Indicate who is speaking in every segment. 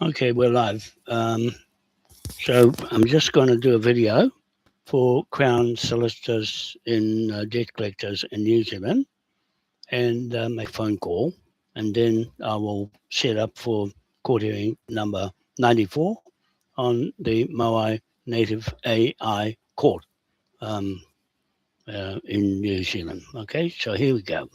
Speaker 1: Okay, we're live. So I'm just going to do a video for Crown solicitors in debt collectors in New Zealand and make a phone call. And then I will set up for court hearing number 94 on the Moai Native AI Court in New Zealand. Okay, so here we go.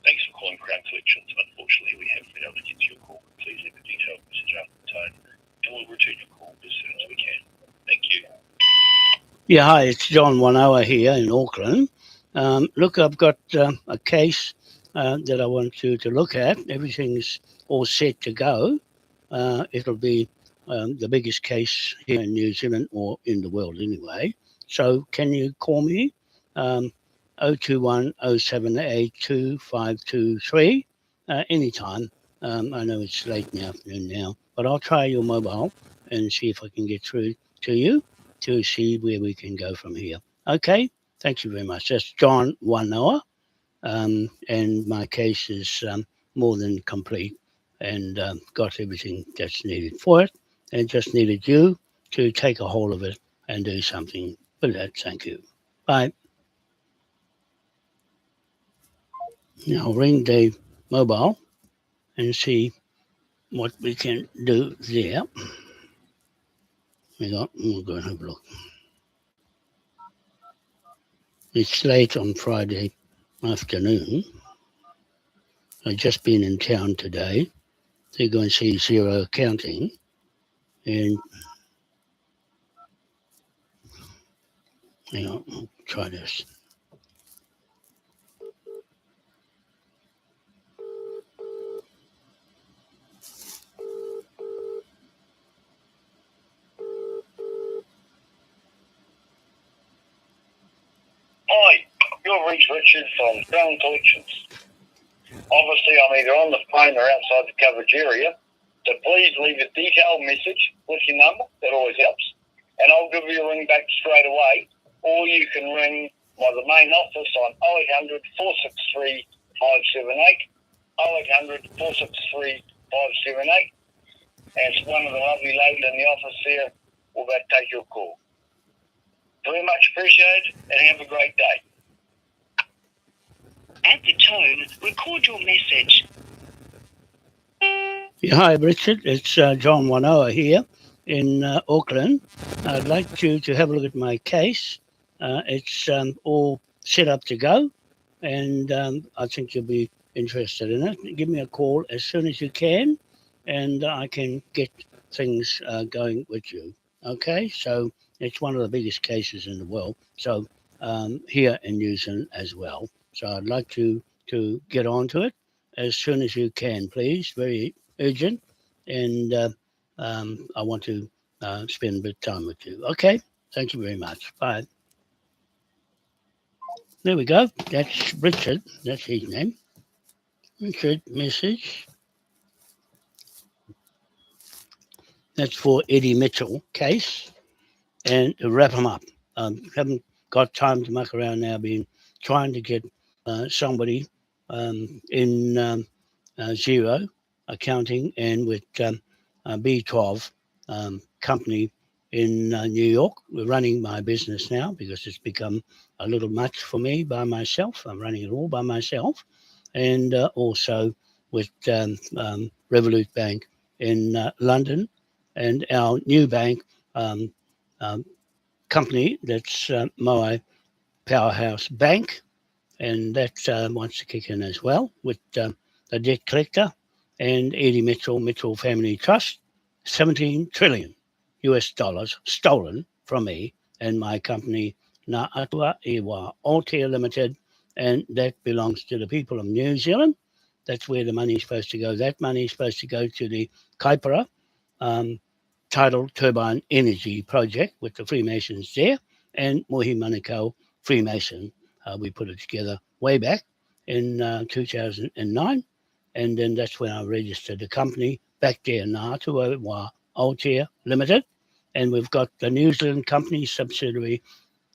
Speaker 2: Thanks for calling Crown Collections. Unfortunately, we haven't been able to get to your call. Please leave a detailed message after the tone, and we'll return your call as soon as we can. Thank you.
Speaker 1: Yeah, hi, it's John Wanoa here in Auckland. Look, I've got a case that I want you to look at. Everything's all set to go. It'll be the biggest case here in New Zealand or in the world anyway. So can you call me? 021 078 2523 anytime. I know it's late in the afternoon now, but I'll try your mobile and see if I can get through to you to see where we can go from here. Okay, thank you very much. That's John Wanoa, and my case is more than complete and got everything that's needed for it, and just needed you to take a hold of it and do something with that. Thank you. Bye. Now ring the mobile and see what we can do there. We'll go and have a look. It's late on Friday afternoon. I've just been in town today to go and see Zero Accounting, and hang on, I'll try this.
Speaker 2: Hi, you've reached Richard from Crown Collections. Obviously, I'm either on the phone or outside the coverage area, so please leave a detailed message with your number. That always helps. And I'll give you a ring back straight away, or you can ring the main office on 0800 463 578, 0800 463 578, and one of the lovely ladies in the office there will take your call. Very much appreciated, and have a great day.
Speaker 3: At the tone, record your message.
Speaker 1: Yeah, hi, Richard. It's John Wanoa here in Auckland. I'd like you to have a look at my case. It's all set up to go, and I think you'll be interested in it. Give me a call as soon as you can, and I can get things going with you. Okay, so it's one of the biggest cases in the world. So here in New Zealand as well. So I'd like you to get onto it as soon as you can, please. Very urgent, and I want to spend a bit of time with you. Okay, thank you very much. Bye. There we go. That's Richard. That's his name. Richard, message. That's for Eddie Mitchell case. And to wrap him up, haven't got time to muck around now. Been trying to get somebody in Zero Accounting and with B12 company in New York. We're running my business now because it's become a little much for me by myself. I'm running it all by myself, and also with Revolut Bank in London, and our new bank company that's Moai Powerhouse Bank, and that wants to kick in as well with the debt collector and Eddie Mitchell Family Trust, 17 trillion US dollars stolen from me and my company Na Atua Iwa Aotea Limited, and that belongs to the people of New Zealand. That's where the money is supposed to go. That money is supposed to go to the Kaipara tidal turbine energy project with the Freemasons there and Mohi Manukau Freemason. We put it together way back in 2009, and then that's when I registered the company back there, Ngātua Aotea Limited, and we've got the New Zealand company subsidiary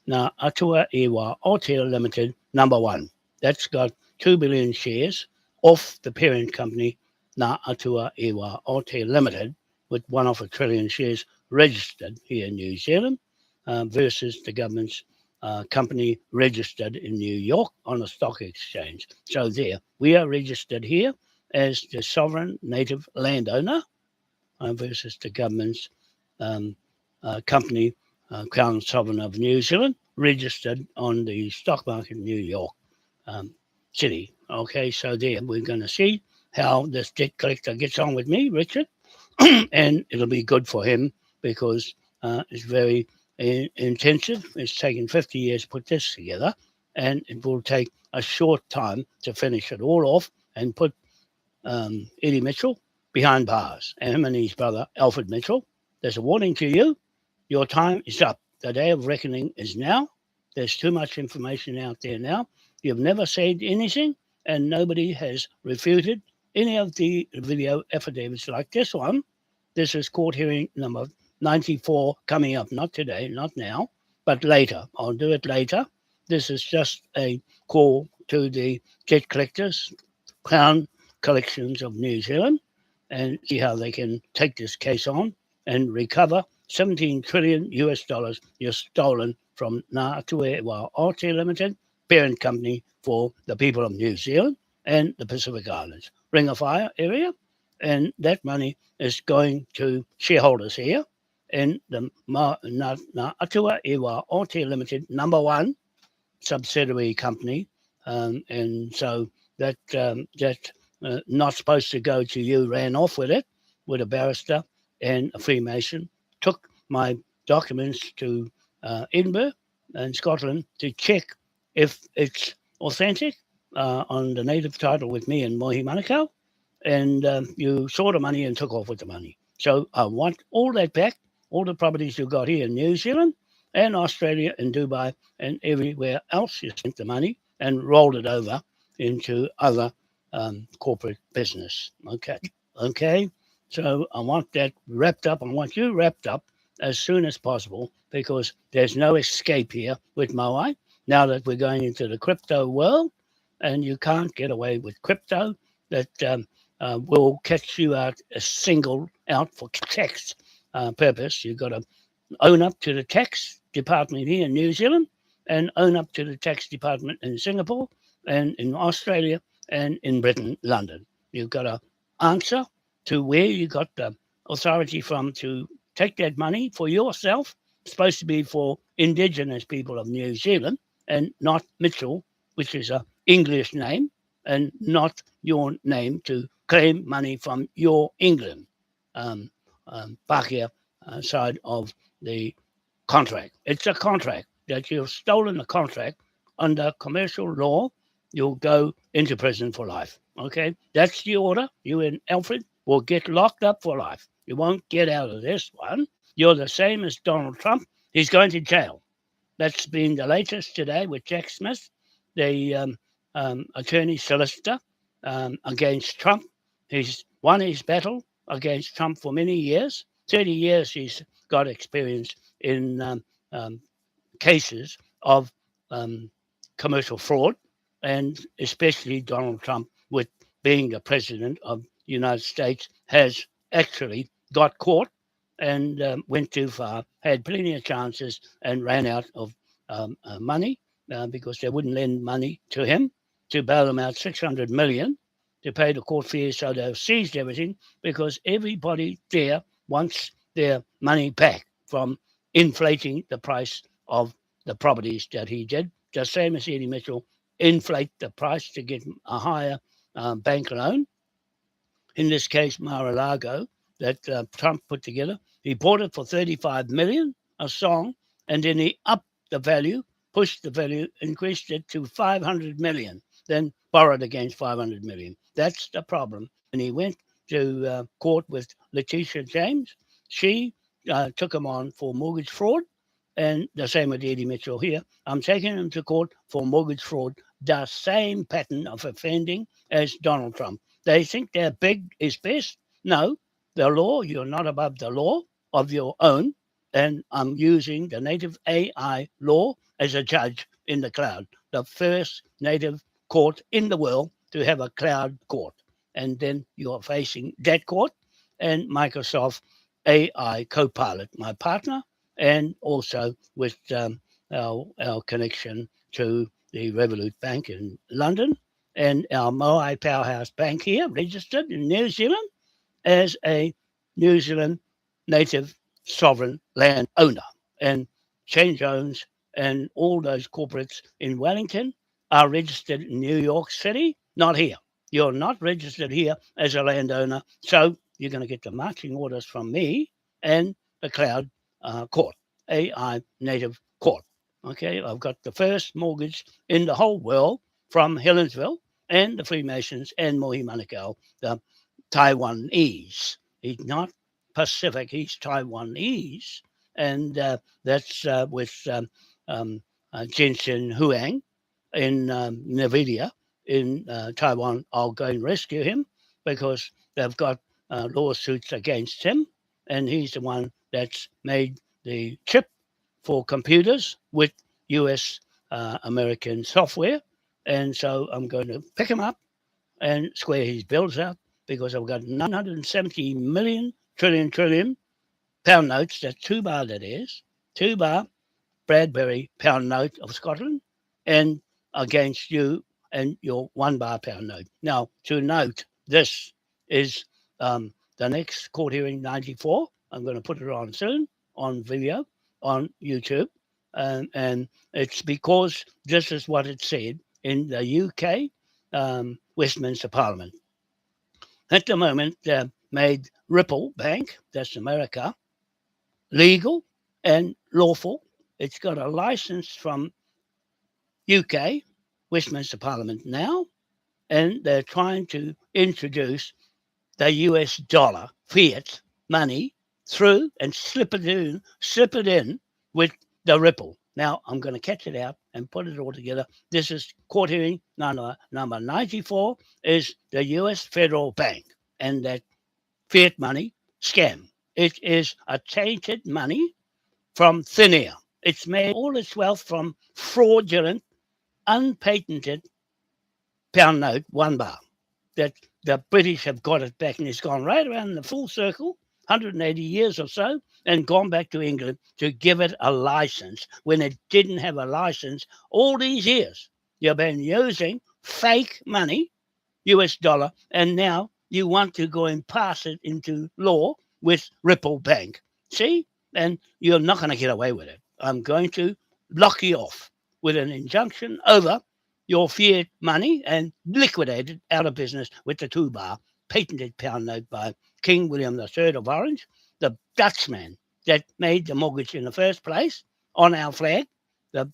Speaker 1: Ngā Atua Iwa Aotea Limited #1. That's got 2 billion shares off the parent company Ngā Atua Iwa Aotea Limited, with 1 trillion shares registered here in New Zealand versus the government's company registered in New York on a stock exchange. So there, we are registered here as the sovereign native landowner versus the government's company, Crown Sovereign of New Zealand, registered on the stock market in New York City. Okay, so there, we're going to see how this debt collector gets on with me, Richard, and it'll be good for him because it's very intensive. It's taken 50 years to put this together, and it will take a short time to finish it all off and put Eddie Mitchell behind bars, and him and his brother, Alfred Mitchell. There's a warning to you. Your time is up. The day of reckoning is now. There's too much information out there now. You've never said anything, and nobody has refuted any of the video affidavits like this one. This is court hearing number 94 coming up, not today, not now, but later. I'll do it later. This is just a call to the debt collectors, Crown Collections of New Zealand, and see how they can take this case on and recover $17 trillion you've stolen from Ngā Atua Aotea Limited, parent company for the people of New Zealand and the Pacific Islands, Ring of Fire area, and that money is going to shareholders here in the Ngā Atua Aotea Limited #1 subsidiary company, and so that not supposed to go to you ran off with it with a barrister and a Freemason, took my documents to Edinburgh and Scotland to check if it's authentic on the native title with me and Mohi Manukau, and you saw the money and took off with the money. So I want all that back, all the properties you got here in New Zealand and Australia and Dubai and everywhere else you spent the money and rolled it over into other corporate business. Okay. So I want that wrapped up. I want you wrapped up as soon as possible because there's no escape here with Moai now that we're going into the crypto world, and you can't get away with crypto. That will catch you out for tax purpose. You've got to own up to the tax department here in New Zealand and own up to the tax department in Singapore and in Australia and in Britain, London. You've got to answer to where you got the authority from to take that money for yourself. It's supposed to be for Indigenous people of New Zealand and not Mitchell, which is an English name, and not your name to claim money from your England Pākehā side of the contract. It's a contract that you've stolen a contract under commercial law. You'll go into prison for life. Okay, that's the order. You and Alfred will get locked up for life. You won't get out of this one. You're the same as Donald Trump. He's going to jail. That's been the latest today with Jack Smith, the attorney solicitor against Trump. He's won his battle against Trump for many years. 30 years he's got experience in cases of commercial fraud, and especially Donald Trump, with being the president of the United States, has actually got caught and went too far, had plenty of chances and ran out of money because they wouldn't lend money to him to bail him out $600 million to pay the court fees. So they've seized everything because everybody there wants their money back from inflating the price of the properties that he did. The same as Eddie Mitchell, inflate the price to get a higher bank loan. In this case, Mar-a-Lago, that Trump put together. He bought it for $35 million, a song, and then he upped the value, pushed the value, increased it to $500 million, then borrowed against $500 million. That's the problem. And he went to court with Letitia James. She took him on for mortgage fraud, and the same with Eddie Mitchell here. I'm taking him to court for mortgage fraud, the same pattern of offending as Donald Trump. They think they're big is best. No, the law, you're not above the law of your own, and I'm using the native AI law as a judge in the cloud, the first native court in the world to have a cloud court. And then you're facing that court and Microsoft AI Copilot, my partner, and also with our connection to the Revolut Bank in London and our Moai Powerhouse Bank here, registered in New Zealand as a New Zealand native sovereign land owner. And Shane Jones and all those corporates in Wellington are registered in New York City, not here. You're not registered here as a landowner, so you're going to get the marching orders from me and the cloud court, AI native court. Okay, I've got the first mortgage in the whole world from Helensville and the Freemasons and Mohi Manukau, the Taiwanese. He's not Pacific, he's Taiwanese. And that's with Jensen Huang in Nvidia in Taiwan. I'll go and rescue him because they've got lawsuits against him. And he's the one that's made the chip for computers with US American software. And so I'm going to pick him up and square his bills out because I've got 970 million trillion pound notes. That's 2 bar, that is. 2 bar Bradbury pound note of Scotland and against you and your 1 bar pound note. Now, to note, this is the next court hearing 94. I'm going to put it on soon on video on YouTube. And it's because this is what it said in the UK Westminster Parliament. At the moment, they've made Ripple Bank, that's America, legal and lawful. It's got a license from UK Westminster Parliament now, and they're trying to introduce the US dollar, fiat money, through and slip it in with the Ripple. Now, I'm going to catch it out and put it all together. This is court hearing number 94 is the US Federal Bank and that fiat money scam. It is a tainted money from thin air. It's made all its wealth from fraudulent, unpatented pound note, 1 bar. That the British have got it back and it's gone right around the full circle, 180 years or so, and gone back to England to give it a license when it didn't have a license all these years. You've been using fake money, US dollar, and now you want to go and pass it into law with Ripple Bank. See? And you're not going to get away with it. I'm going to lock you off with an injunction over your fiat money and liquidate it out of business with the 2 bar patented pound note by King William III of Orange, the Dutchman that made the mortgage in the first place on our flag, the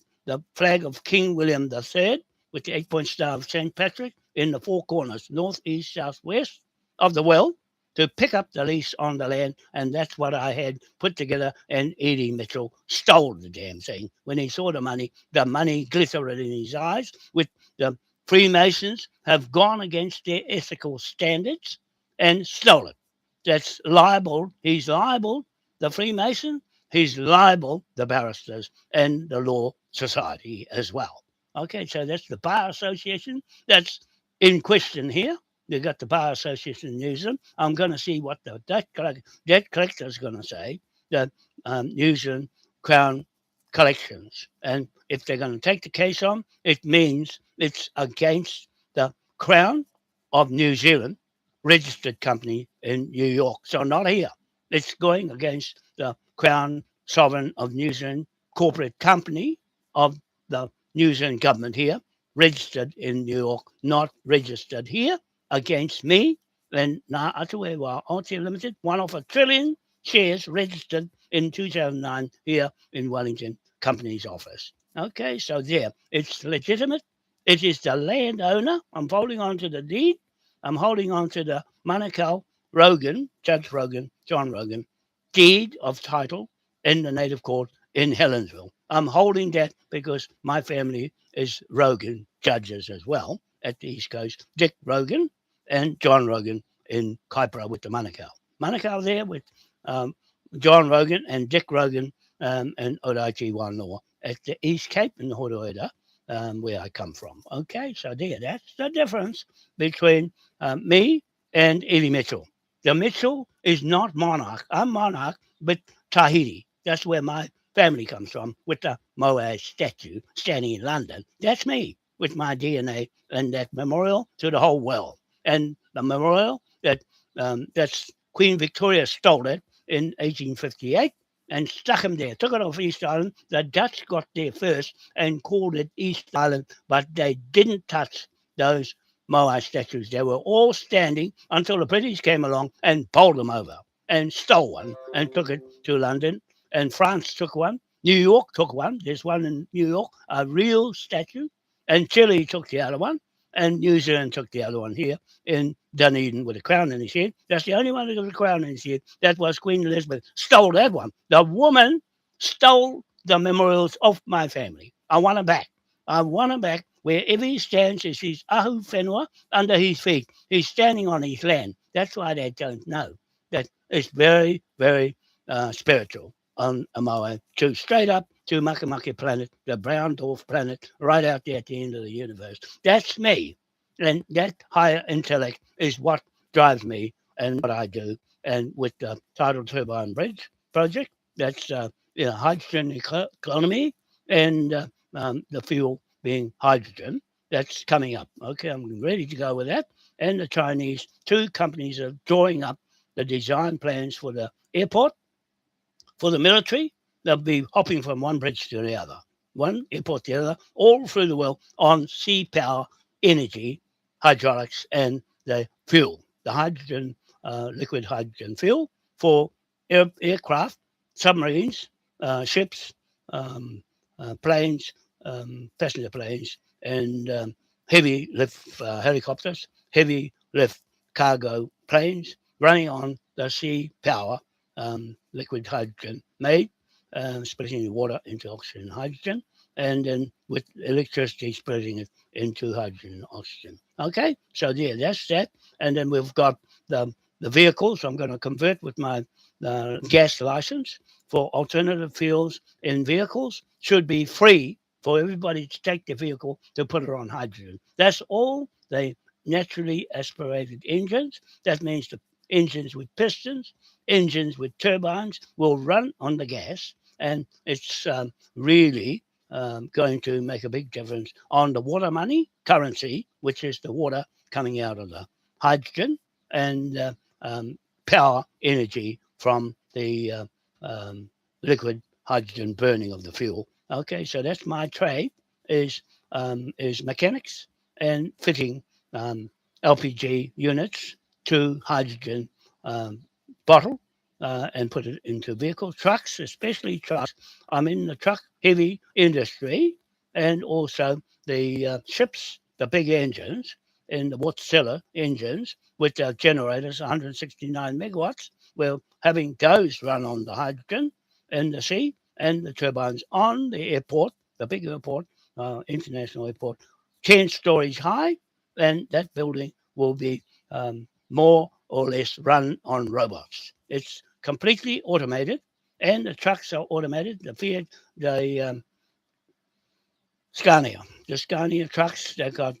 Speaker 1: flag of King William III with the 8-point star of St. Patrick in the 4 corners, north, east, south, west of the world, to pick up the lease on the land, and that's what I had put together, and Eddie Mitchell stole the damn thing. When he saw the money glittered in his eyes, with the Freemasons have gone against their ethical standards and stole it. That's libel. He's libeled the Freemason, he's libeled the barristers and the Law Society as well. Okay, so that's the Bar Association that's in question here. You've got the Bar Association in New Zealand. I'm going to see what the debt collector is going to say, the New Zealand Crown Collections. And if they're going to take the case on, it means it's against the Crown of New Zealand, registered company in New York. So not here. It's going against the Crown Sovereign of New Zealand corporate company of the New Zealand government here, registered in New York, not registered here, against me and Ngā Atuewa Aotea Limited, one of 1 trillion shares registered in 2009 here in Wellington Company's office. Okay, so there, it's legitimate. It is the landowner. I'm holding on to the deed. I'm holding on to the Manukau Rogan, Judge Rogan, John Rogan, deed of title in the native court in Helensville. I'm holding that because my family is Rogan judges as well at the East Coast. Dick Rogan and John Rogan in Kaipara with the Manukau. Manukau there with um, John Rogan and Dick Rogan and Odaiti Wanoa at the East Cape in the Horoeda, where I come from. Okay, so there, that's the difference between me and Eddie Mitchell. The Mitchell is not monarch. I'm monarch, but Tahiti. That's where my family comes from, with the Moai statue standing in London. That's me with my DNA and that memorial to the whole world. And the memorial that's Queen Victoria stole it in 1858 and stuck him there. Took it off East Island. The Dutch got there first and called it East Island, but they didn't touch those Moai statues. They were all standing until the British came along and bowled them over and stole one and took it to London. And France took one. New York took one. There's one in New York, a real statue. And Chile took the other one. And New Zealand took the other one here in Dunedin with a crown in his head. That's the only one that got a crown in his head. That was Queen Elizabeth. Stole that one. The woman stole the memorials of my family. I want them back. I want him back. Wherever he stands is his ahu whenua under his feet. He's standing on his land. That's why they don't know. That it's very, very spiritual on Moai, to straight up to Makamaki planet, the brown dwarf planet, right out there at the end of the universe. That's me. And that higher intellect is what drives me and what I do. And with the Tidal Turbine Bridge project, that's hydrogen economy and the fuel being hydrogen. That's coming up. Okay, I'm ready to go with that. And the Chinese, two companies are drawing up the design plans for the airport, for the military. They'll be hopping from one bridge to the other, one airport to the other, all through the world on sea power, energy, hydraulics, and the fuel, the hydrogen, liquid hydrogen fuel for aircraft, submarines, ships, planes, passenger planes, and heavy lift helicopters, heavy lift cargo planes running on the sea power, liquid hydrogen made, splitting the water into oxygen and hydrogen, and then with electricity splitting it into hydrogen and oxygen. Okay, so yeah, that's that. And then we've got the vehicles. I'm going to convert with my gas license for alternative fuels in vehicles. Should be free for everybody to take the vehicle to put it on hydrogen. That's all the naturally aspirated engines. That means the engines with pistons, engines with turbines will run on the gas, and it's really going to make a big difference on the water money currency, which is the water coming out of the hydrogen, and power energy from the liquid hydrogen burning of the fuel. Okay, so that's my trade is mechanics and fitting LPG units to hydrogen bottle and put it into vehicles, trucks, especially trucks. I'm in the truck heavy industry and also the ships, the big engines and the Wärtsilä engines with their generators, 169 megawatts. We're having those run on the hydrogen in the sea and the turbines on the airport, the big airport, international airport, 10 stories high, and that building will be more or less run on robots. It's completely automated, and the trucks are automated. The Scania trucks, they've got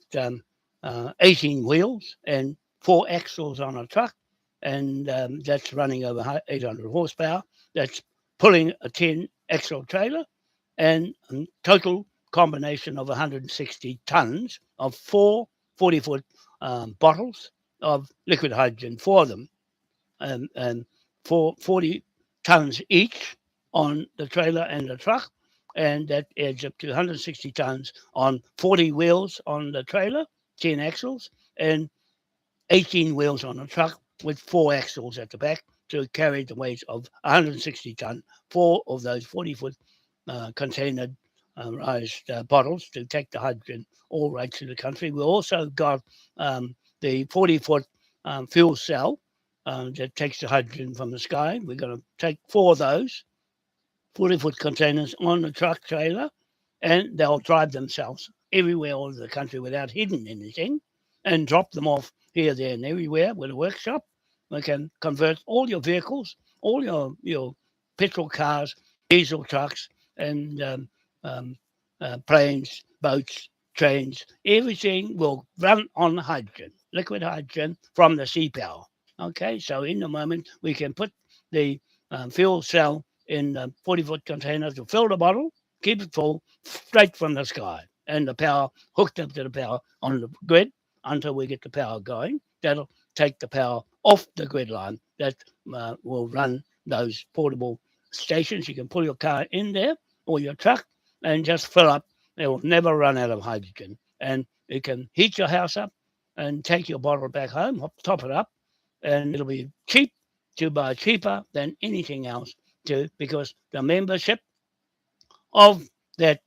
Speaker 1: 18 wheels and 4 axles on a truck, and that's running over 800 horsepower. That's pulling a 10 axle trailer, and a total combination of 160 tons of 4 40-foot bottles of liquid hydrogen, 4 of them, and 40 tons each on the trailer and the truck, and that adds up to 160 tons on 40 wheels on the trailer, 10 axles, and 18 wheels on the truck with 4 axles at the back to carry the weight of 160 ton, 4 of those 40-foot containerized bottles to take the hydrogen all right to the country. We also got the 40-foot fuel cell that takes the hydrogen from the sky. We're going to take 4 of those 40-foot containers on the truck trailer, and they'll drive themselves everywhere all over the country without hitting anything, and drop them off here, there, and everywhere with a workshop. We can convert all your vehicles, all your petrol cars, diesel trucks, and planes, boats, trains. Everything will run on hydrogen, liquid hydrogen from the sea power. Okay, so in the moment we can put the fuel cell in 40-foot containers to fill the bottle, keep it full, straight from the sky, and the power hooked up to the power on the grid until we get the power going. That'll take the power off the grid line. That will run those portable stations. You can pull your car in there or your truck and just fill up. It will never run out of hydrogen. And you can heat your house up and take your bottle back home, top it up, and it'll be cheap to buy, cheaper than anything else too, because the membership of that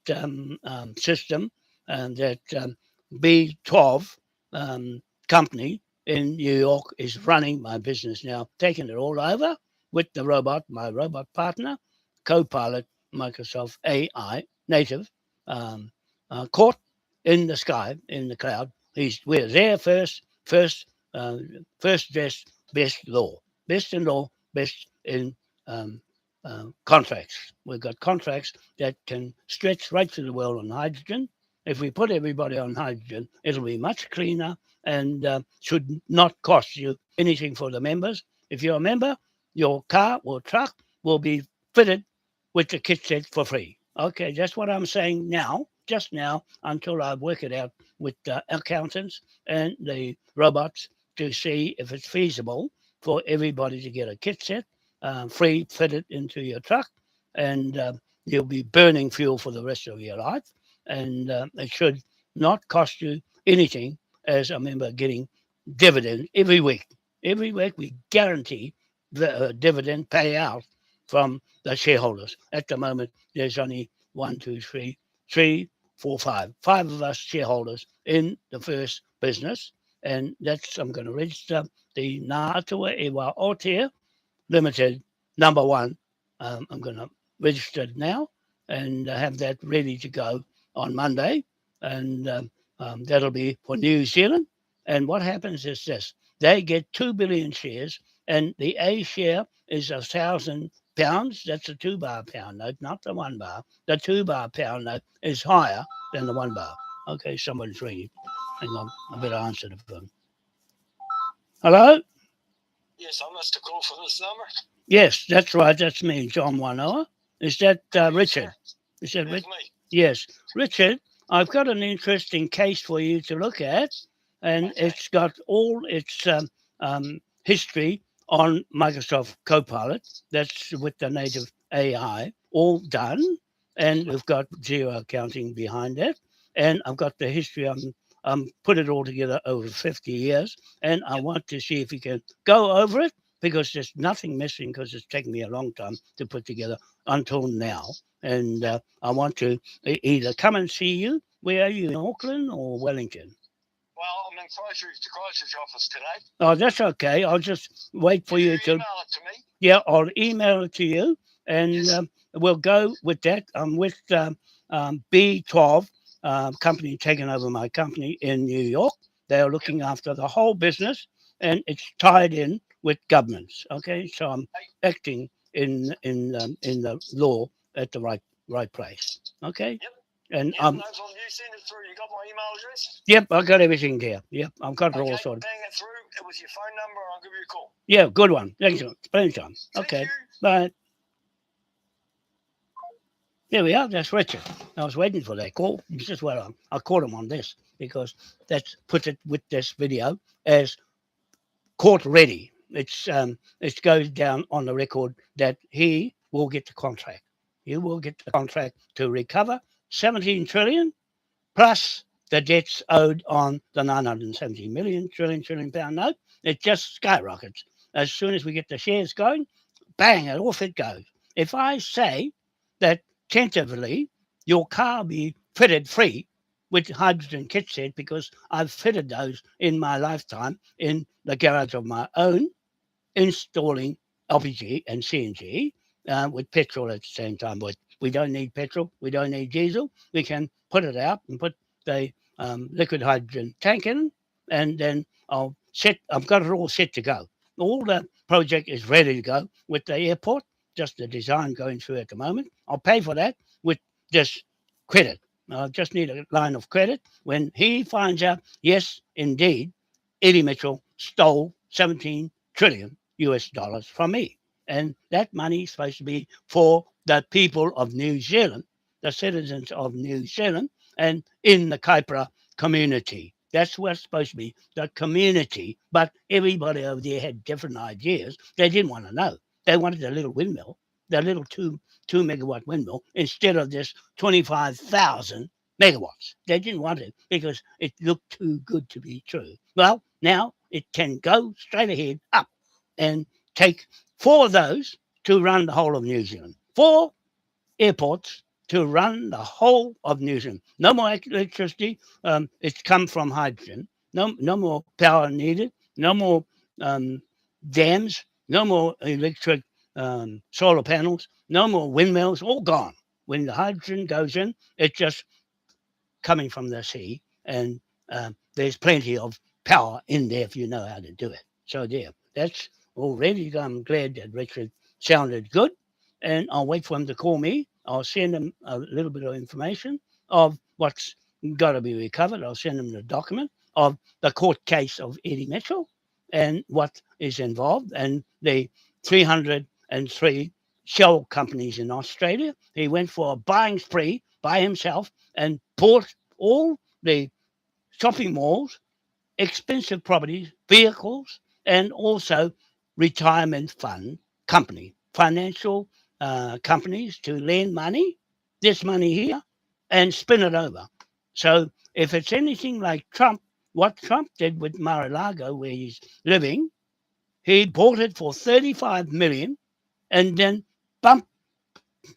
Speaker 1: system and that B12 company in New York is running my business now, taking it all over with the robot, my robot partner, co-pilot, Microsoft AI native, caught in the sky, in the cloud. We're there first, dressed, best in law, best in contracts. We've got contracts that can stretch right through the world on hydrogen. If we put everybody on hydrogen, it'll be much cleaner and should not cost you anything for the members. If you're a member, your car or truck will be fitted with the kit set for free. Okay, that's what I'm saying now, just now, until I work it out with the accountants and the robots to see if it's feasible for everybody to get a kit set, free, fitted into your truck, and you'll be burning fuel for the rest of your life. And it should not cost you anything as a member getting dividend every week. Every week we guarantee the dividend payout from the shareholders. At the moment, there's only 1, 2, 3, 4, 5. 5 of us shareholders in the first business. And that's, I'm going to register the Ngātua Ewa Otia Limited number 1. I'm going to register it now and have that ready to go on Monday. And that'll be for New Zealand. And what happens is this. They get 2 billion shares, and the A share is £1,000. That's a 2 bar pound note, not the 1 bar. The 2 bar pound note is higher than the 1 bar. Okay, someone's ringing. Hang on, I better answer the phone. Hello?
Speaker 2: Yes, I missed a call from this number.
Speaker 1: Yes, that's right. That's me, John Wanoa. Is that Richard? Is that Richard?
Speaker 2: Me.
Speaker 1: Yes. Richard, I've got an interesting case for you to look at, and it's got all its history on Microsoft Copilot. That's with the native AI, all done, and we've got zero accounting behind it. And I've got the history on put it all together over 50 years, and I want to see if we can go over it, because there's nothing missing, because it's taken me a long time to put together until now. And I want to either come and see you. Where are you, in Auckland or Wellington?
Speaker 2: Well, I'm in the Christchurch office today.
Speaker 1: Oh, that's okay. I'll just wait for you to...
Speaker 2: Email it to me.
Speaker 1: Yeah, I'll email it to you, and
Speaker 2: Yes.
Speaker 1: We'll go with that. I'm with B12 company taking over my company in New York. They are looking after the whole business, and it's tied in with governments. Okay, so I'm acting in the law at the right place. Okay.
Speaker 2: Yep.
Speaker 1: And
Speaker 2: no problem. You send it through. You got my email address?
Speaker 1: Yep, I got everything there. Yep, I've got it all sorted.
Speaker 2: Bang it through with your phone number. I'll give you a call.
Speaker 1: Yeah, good one. Thanks, anytime. Okay, bye. There we are. That's Richard. I was waiting for that call. This is where I caught him on this, because that puts it with this video as court ready. It goes down on the record that he will get the contract. He will get the contract to recover 17 trillion plus the debts owed on the 970 million trillion pound note. It just skyrockets. As soon as we get the shares going, bang, off it goes. If I say that tentatively your car be fitted free with hydrogen kit set, because I've fitted those in my lifetime in the garage of my own, installing LPG and CNG with petrol at the same time. But we don't need petrol. We don't need diesel. We can put it out and put the liquid hydrogen tank in, and then I've got it all set to go. All the project is ready to go with the airport. Just the design going through at the moment. I'll pay for that with this credit. I just need a line of credit. When he finds out, yes, indeed, Eddie Mitchell stole 17 trillion US dollars from me. And that money is supposed to be for the people of New Zealand, the citizens of New Zealand, and in the Kaipara community. That's what's supposed to be the community. But everybody over there had different ideas. They didn't want to know. They wanted a little windmill, the little two megawatt windmill, instead of this 25,000 megawatts. They didn't want it because it looked too good to be true. Well, now it can go straight ahead up and take 4 of those to run the whole of New Zealand. 4 airports to run the whole of New Zealand. No more electricity. It's come from hydrogen. No more power needed. No more dams. No more electric solar panels. No more windmills. All gone. When the hydrogen goes in, it's just coming from the sea, and there's plenty of power in there if you know how to do it. So there, that's all ready. I'm glad that Richard sounded good, and I'll wait for him to call me. I'll send him a little bit of information of what's got to be recovered. I'll send him the document of the court case of Eddie Mitchell and what is involved, and the 303 shell companies in Australia. He went for a buying spree by himself and bought all the shopping malls, expensive properties, vehicles, and also retirement fund company, financial companies to lend money, this money here, and spin it over. So if it's anything like Trump, what Trump did with Mar-a-Lago, where he's living, he bought it for 35 million and then bumped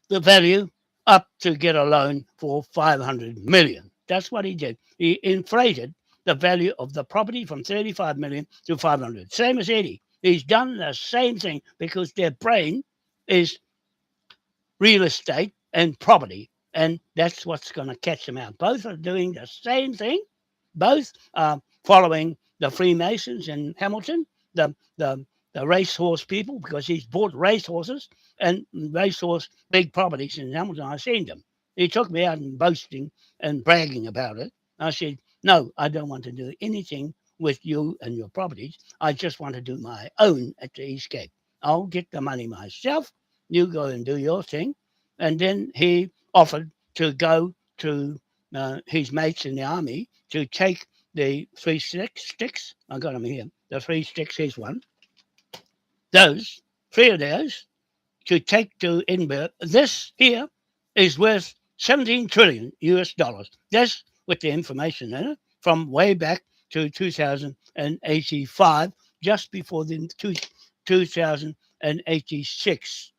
Speaker 1: the value up to get a loan for 500 million. That's what he did. He inflated the value of the property from 35 million to 500. Same as Eddie. He's done the same thing because their brain is real estate and property. And that's what's going to catch them out. Both are doing the same thing. Both are following the Freemasons in Hamilton, the racehorse people, because he's bought racehorses and racehorse big properties in Hamilton. I've seen them. He took me out and boasting and bragging about it. I said, no, I don't want to do anything with you and your properties. I just want to do my own at the East Cape. I'll get the money myself. You go and do your thing. And then he offered to go to his mates in the army to take the 3 sticks. I got them here. The 3 sticks, here's one. Those, 3 of those, to take to Edinburgh. This here is worth 17 trillion US dollars. That's with the information in it from way back to 2085, just before the 2086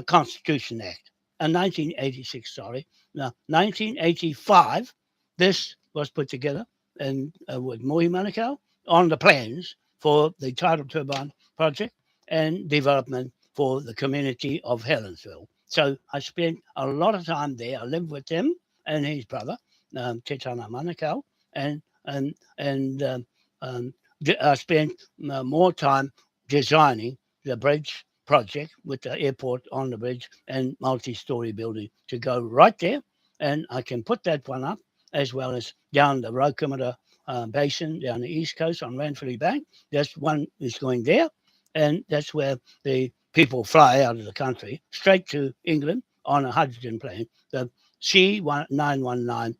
Speaker 1: Constitution Act. 1986, sorry. Now, 1985, this was put together and with Moai Crown on the plans for the tidal turbine project and development for the community of Helensville. So I spent a lot of time there. I lived with him and his brother, Te Tana Manukau, and I spent more time designing the bridge project with the airport on the bridge and multi-story building to go right there. And I can put that one up as well as down the Rokumara Basin down the east coast on Ranfurly Bank. That's one is going there. And that's where the people fly out of the country straight to England on a hydrogen plane. The C919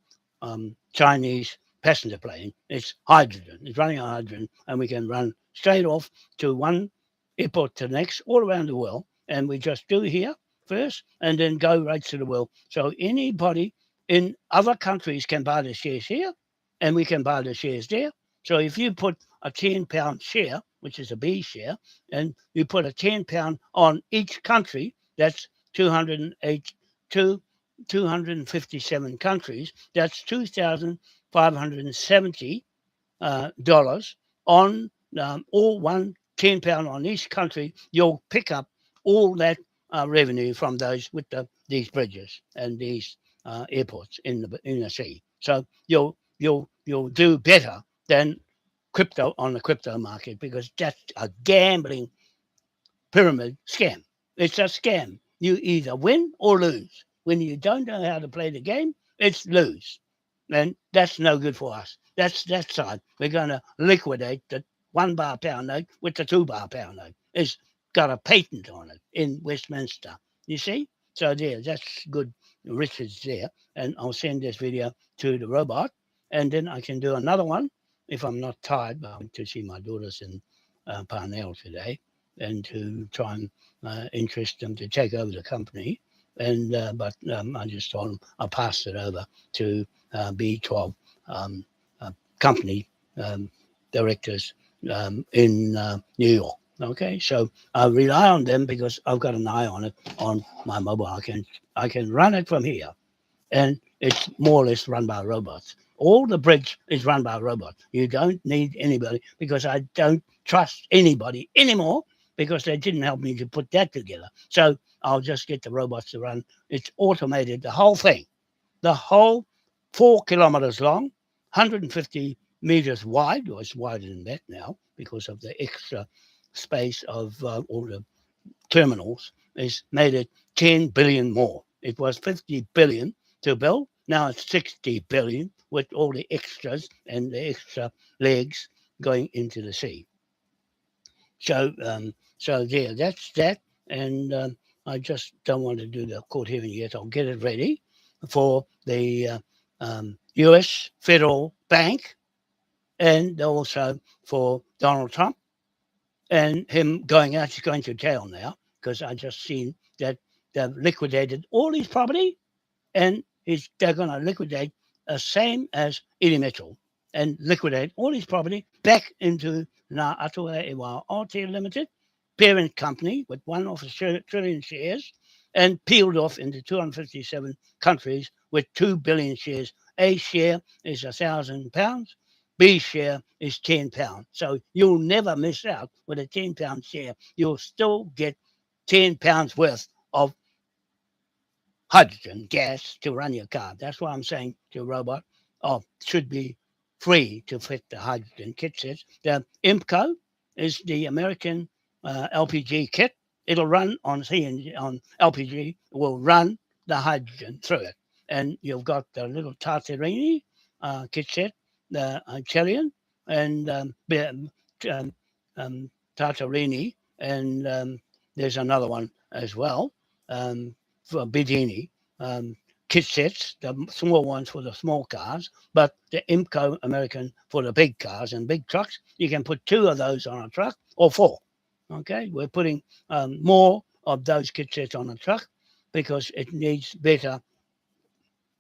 Speaker 1: Chinese passenger plane. It's hydrogen. It's running on hydrogen, and we can run straight off to one airport to the next, all around the world. And we just do here first, and then go right to the world. So anybody in other countries can buy the shares here, and we can buy the shares there. So if you put a £10 share, which is a B share, and you put a £10 on each country, that's 257 countries, that's $2,570 on all one £10 on each country, you'll pick up all that revenue from those with these bridges and these airports in the sea. So you'll do better than crypto on the crypto market, because that's a gambling pyramid scam. It's a scam. You either win or lose. When you don't know how to play the game, it's lose. And that's no good for us. That's that side. We're going to liquidate the £1 pound note with the £2 pound note. It's got a patent on it in Westminster. You see? So there, that's good riches there. And I'll send this video to the robot, and then I can do another one if I'm not tired. But I went to see my daughters in Parnell today, and to try and interest them to take over the company. And but I just told them I'll pass it over to B12 company directors in New York. Okay, so I rely on them because I've got an eye on it on my mobile. I can run it from here, and it's more or less run by robots. All the bridge is run by robots. You don't need anybody, because I don't trust anybody anymore, because they didn't help me to put that together. So I'll just get the robots to run. It's automated, the whole thing. The whole 4 kilometers long, 150 meters wide, or it's wider than that now because of the extra space of all the terminals, is made it 10 billion more. It was 50 billion to build. Now it's 60 billion with all the extras and the extra legs going into the sea. So, so there, that's that. And I just don't want to do the court hearing yet. I'll get it ready for the U.S. Federal Bank, and also for Donald Trump and him going out. He's going to jail now, because I just seen that they've liquidated all his property, and they're going to liquidate the same as Eddie Mitchell, and liquidate all his property back into Ngā Atua e Wā Aotea Limited, parent company with 1 trillion shares, and peeled off into 257 countries with 2 billion shares. A share is £1,000. B share is £10. So you'll never miss out with a £10 share. You'll still get £10 worth of hydrogen gas to run your car. That's why I'm saying to robot, should be free to fit the hydrogen kit sets. The IMCO is the American LPG kit. It'll run on CNG, on LPG, will run the hydrogen through it. And you've got the little Tartarini kit set, the Chilean, and Tartarini, and there's another one as well, for Bedini, kit sets, the small ones for the small cars, but the IMCO American for the big cars and big trucks. You can put 2 of those on a truck, or 4. Okay, we're putting more of those kit sets on a truck, because it needs better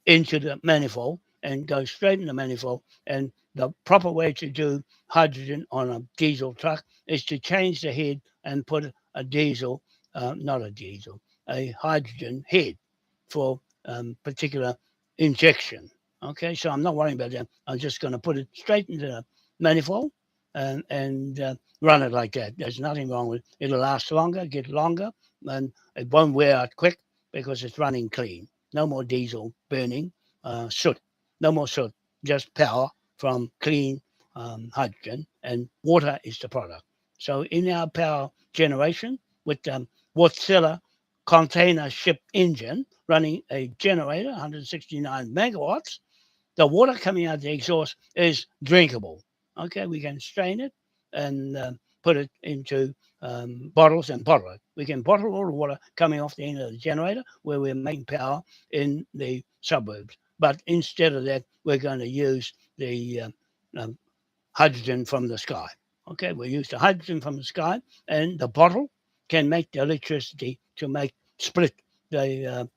Speaker 1: into the manifold and go straight in the manifold. And the proper way to do hydrogen on a diesel truck is to change the head and put a diesel, not a diesel, a hydrogen head for particular injection. Okay, so I'm not worrying about that. I'm just going to put it straight into the manifold and run it like that. There's nothing wrong with it. It'll last longer, get longer, and it won't wear out quick because it's running clean. No more diesel burning, soot. No more soot, just power from clean hydrogen, and water is the product. So in our power generation, with Wärtsilä container ship engine running a generator, 169 megawatts, the water coming out of the exhaust is drinkable. Okay, we can strain it and put it into bottles and bottle it. We can bottle all the water coming off the end of the generator where we're making power in the suburbs. But instead of that, we're going to use the hydrogen from the sky. Okay, we use the hydrogen from the sky, and the bottle can make the electricity to split the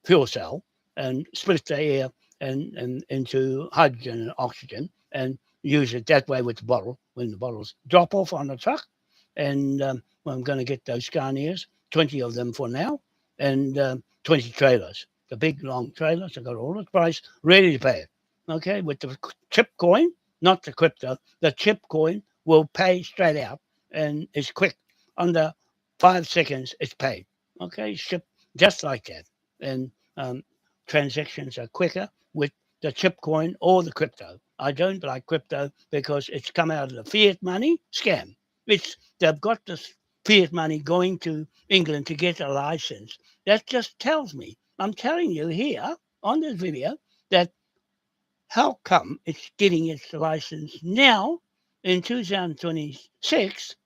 Speaker 1: fuel cell and split the air and into hydrogen and oxygen, and use it that way with the bottle when the bottles drop off on the truck. And I'm going to get those Scanias, 20 of them for now, and 20 trailers. The big long trailers, I got all the price ready to pay it. Okay, with the chip coin, not the crypto, the chip coin will pay straight out, and it's quick. Under 5 seconds, it's paid. Okay, ship just like that. And transactions are quicker with the chip coin or the crypto. I don't like crypto because it's come out of the fiat money scam. They've got this fiat money going to England to get a license. That just tells me, I'm telling you here on this video, that how come it's getting its license now in 2026?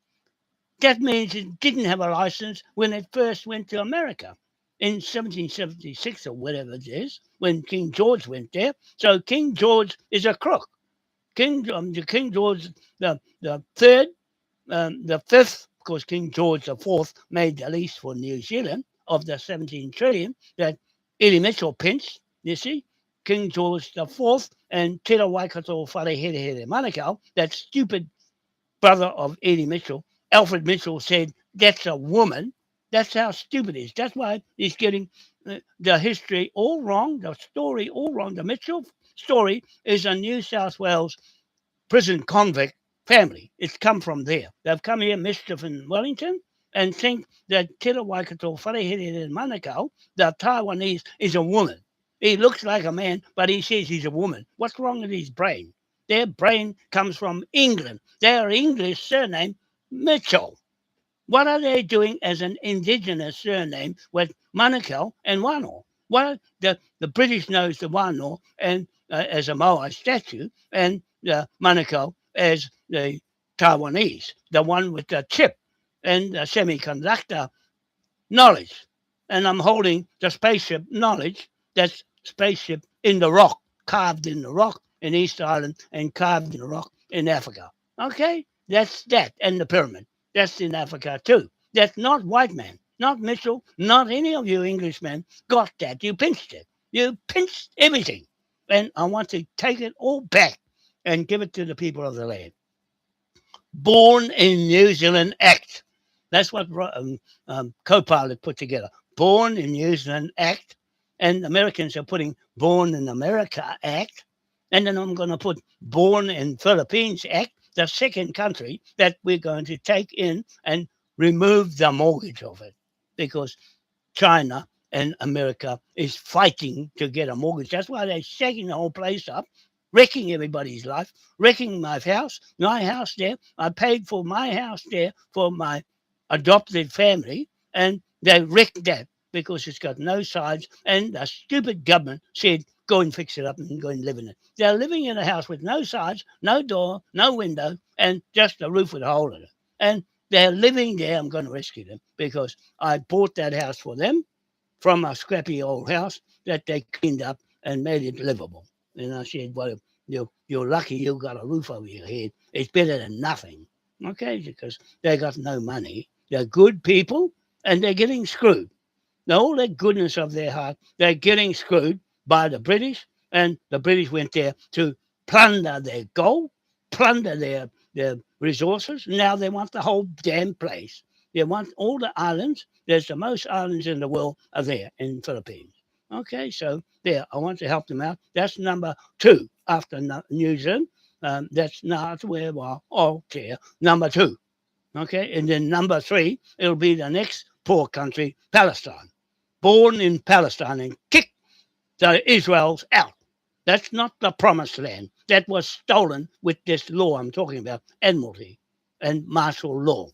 Speaker 1: That means it didn't have a license when it first went to America in 1776 or whatever it is, when King George went there. So King George is a crook. King George the third, the fifth, of course, King George the fourth made the lease for New Zealand of the 17 trillion that Eddie Mitchell pinched. You see, King George the fourth and Te Waikato Wharehere Manukau, that stupid brother of Eddie Mitchell, Alfred Mitchell, said that's a woman. That's how stupid it is. That's why he's getting the history all wrong, the story all wrong. The Mitchell story is a New South Wales prison convict family. It's come from there. They've come here, mischief in Wellington, and think that Te Waikato Wharehere in Manukau, the Taiwanese, is a woman. He looks like a man, but he says he's a woman. What's wrong with his brain? Their brain comes from England. Their English surname, Mitchell. What are they doing as an indigenous surname with Manukau and Wano? Well, the British knows the Wano and as a Moai statue, and the Manukau as the Taiwanese, the one with the chip and the semiconductor knowledge. And I'm holding the spaceship knowledge, that's spaceship in the rock, carved in the rock in East Island and carved in the rock in Africa. Okay? That's that. And the pyramid. That's in Africa too. That's not white man, not Mitchell, not any of you Englishmen got that. You pinched it. You pinched everything. And I want to take it all back and give it to the people of the land. Born in New Zealand Act. That's what Copilot put together. Born in New Zealand Act. And Americans are putting Born in America Act. And then I'm going to put Born in Philippines Act, the second country that we're going to take in and remove the mortgage of it. Because China and America is fighting to get a mortgage. That's why they're shaking the whole place up, wrecking everybody's life, wrecking my house there. I paid for my house there for my adopted family, and they wrecked that because it's got no sides, and the stupid government said, go and fix it up and go and live in it. They're living in a house with no sides, no door, no window, and just a roof with a hole in it. And they're living there. I'm going to rescue them because I bought that house for them from a scrappy old house that they cleaned up and made it livable. And I said, well, you're lucky you got a roof over your head. It's better than nothing. Okay, because they got no money. They're good people and they're getting screwed. Now, all that goodness of their heart, they're getting screwed by the British, and the British went there to plunder their gold, plunder their resources. Now they want the whole damn place. They want all the islands. There's the most islands in the world are there in the Philippines. Okay, so there, I want to help them out. That's number two after New Zealand. That's not where we're all clear. Number two. Okay, and then number three, it'll be the next poor country, Palestine. Born in Palestine and kick the Israels out. That's not the promised land. That was stolen with this law I'm talking about, admiralty and martial law.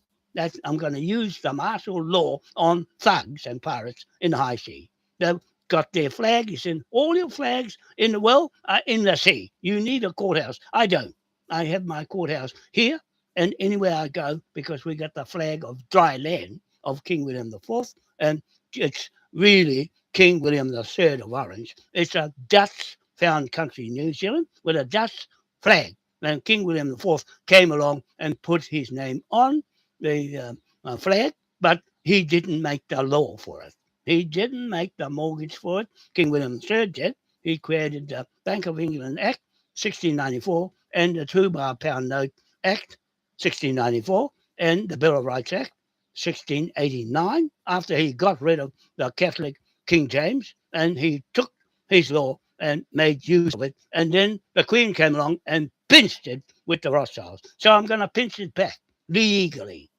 Speaker 1: I'm going to use the martial law on thugs and pirates in the high sea. They've got their flag. It's in all your flags in the world are in the sea. You need a courthouse. I don't. I have my courthouse here and anywhere I go because we got the flag of dry land of King William IV, and it's really King William III of Orange. It's a Dutch found country, New Zealand, with a Dutch flag. And King William IV came along and put his name on the flag, but he didn't make the law for it. He didn't make the mortgage for it. King William III did. He created the Bank of England Act, 1694, and the £2 pound note Act, 1694, and the Bill of Rights Act, 1689, after he got rid of the Catholic King James, and he took his law and made use of it. And then the Queen came along and pinched it with the Rothschilds. So I'm going to pinch it back. legally,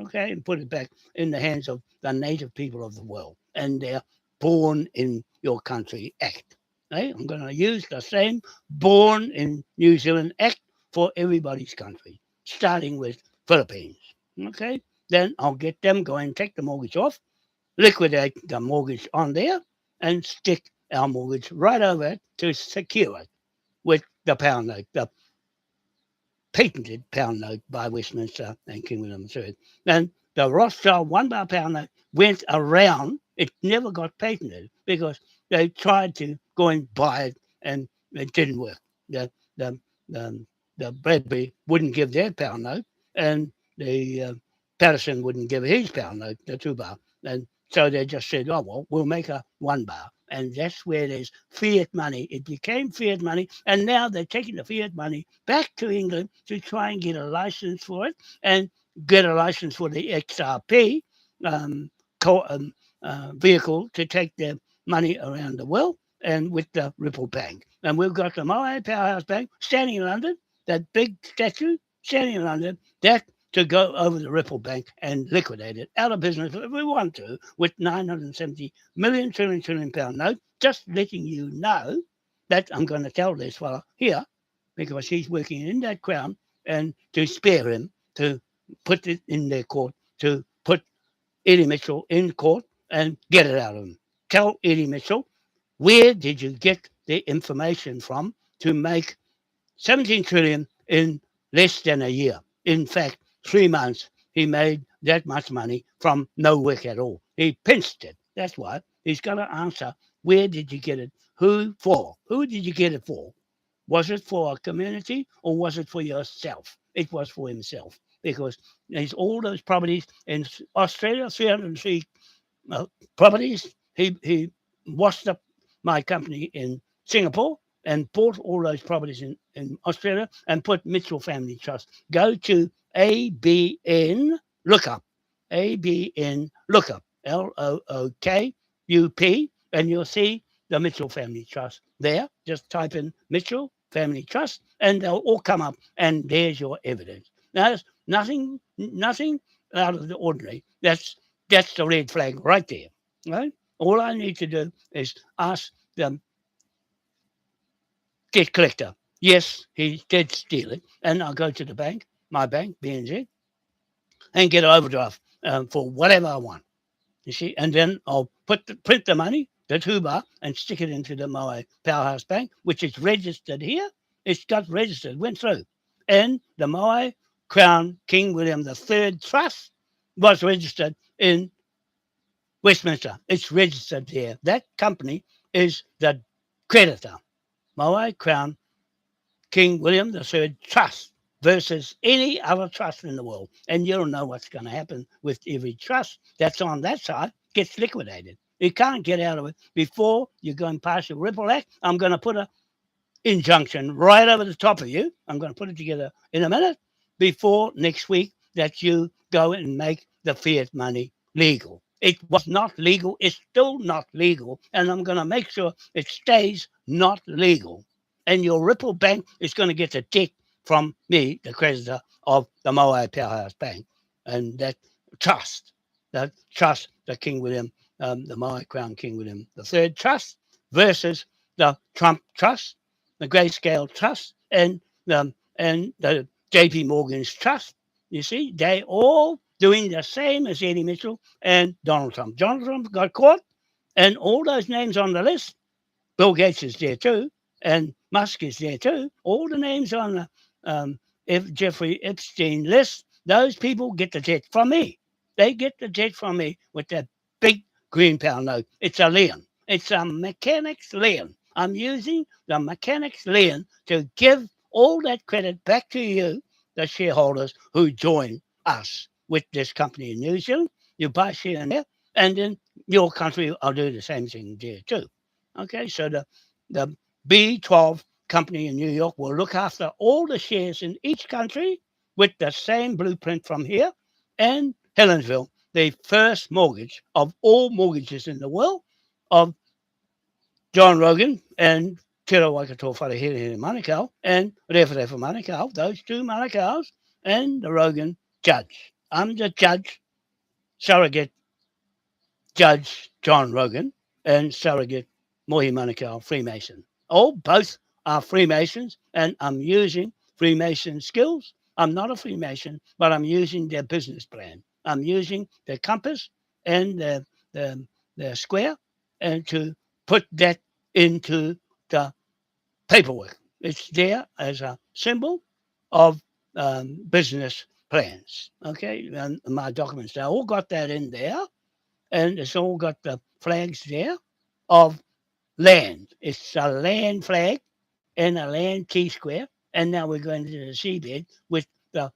Speaker 1: okay, and put it back in the hands of the native people of the world and their Born in Your Country Act. Okay? I'm going to use the same Born in New Zealand Act for everybody's country, starting with Philippines. Okay, then I'll get them going, take the mortgage off, liquidate the mortgage on there, and stick our mortgage right over it to secure it with the pound note, the patented pound note by Westminster and King William III. And the Rothschild £1 pound note went around. It never got patented because they tried to go and buy it and it didn't work. The, the, the, the Bradbury wouldn't give their pound note and the Patterson wouldn't give his pound note, the 2 bar. And so they just said, oh, well, we'll make a 1 bar. And that's where there's fiat money. It became fiat money. And now they're taking the fiat money back to England to try and get a license for it and get a license for the XRP um, vehicle to take their money around the world and with the Ripple Bank. And we've got the Moai Powerhouse Bank standing in London, that big statue standing in London, that to go over the Ripple Bank and liquidate it out of business if we want to with 970 million trillion pound note. Just letting you know that I'm going to tell this fella here because he's working in that Crown and to spare him to put it in their court to put Eddie Mitchell in court and get it out of him. Tell Eddie Mitchell, where did you get the information from to make 17 trillion in less than a year? In fact, 3 months, he made that much money from no work at all. He pinched it. That's why he's got to answer, where did you get it? Who for? Who did you get it for? Was it for a community or was it for yourself? It was for himself because there's all those properties in Australia, 303 properties. He washed up my company in Singapore and bought all those properties in Australia and put Mitchell Family Trust. Go to ABN Lookup, ABN Lookup, LOOKUP, and you'll see the Mitchell Family Trust there. Just type in Mitchell Family Trust and they'll all come up and there's your evidence. Now, there's nothing out of the ordinary. That's the red flag right there. Right? All I need to do is ask the debt collector. Yes, he did steal it. And I'll go to the bank, my bank, BNZ, and get an overdraft for whatever I want. You see, and then I'll print the money, the 2 bar, and stick it into the Moai Powerhouse Bank, which is registered here. It's got registered, went through. And the Moai Crown King William III Trust was registered in Westminster. It's registered there. That company is the creditor. Moai Crown King William III Trust versus any other trust in the world. And you'll know what's going to happen with every trust that's on that side gets liquidated. You can't get out of it before you go and pass your Ripple Act. I'm going to put an injunction right over the top of you. I'm going to put it together in a minute before next week that you go and make the fiat money legal. It was not legal. It's still not legal. And I'm going to make sure it stays not legal. And your Ripple Bank is going to get the debt from me, the creditor of the Moai Powerhouse Bank. And that trust, the King William, the Moai Crown King William III Trust versus the Trump Trust, the Grayscale Trust, and the JP Morgan's Trust. You see, they all doing the same as Eddie Mitchell and Donald Trump. Donald Trump got caught, and all those names on the list, Bill Gates is there too, and Musk is there too. All the names on the Jeffrey Epstein list, those people get the jet from me. They get the jet from me with that big green pound note. It's a lien. It's a mechanic's lien. I'm using the mechanic's lien to give all that credit back to you, the shareholders who join us with this company in New Zealand. You buy share in there, and then your country will do the same thing there too. Okay, so the B12 company in New York will look after all the shares in each country with the same blueprint from here. And Helensville, the first mortgage of all mortgages in the world of John Rogan and Te Waikato Wharehere Manukau and Rewharewha Manukau, those two Manukaus and the Rogan judge. I'm the judge, surrogate Judge John Rogan, and surrogate Mohi Manukau Freemason. All both are Freemasons, and I'm using Freemason skills. I'm not a Freemason, but I'm using their business plan. I'm using their compass and their square, and to put that into the paperwork. It's there as a symbol of business plans. Okay, and my documents, they all got that in there, and it's all got the flags there of land. It's a land flag and a land T square. And now we're going to the seabed with the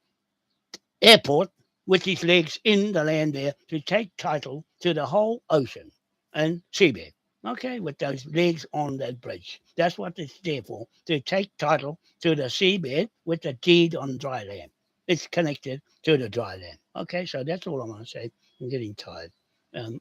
Speaker 1: airport with his legs in the land there to take title to the whole ocean and seabed. Okay, with those legs on that bridge. That's what it's there for, to take title to the seabed with the deed on dry land. It's connected to the dry land. Okay, so that's all I'm going to say. I'm getting tired.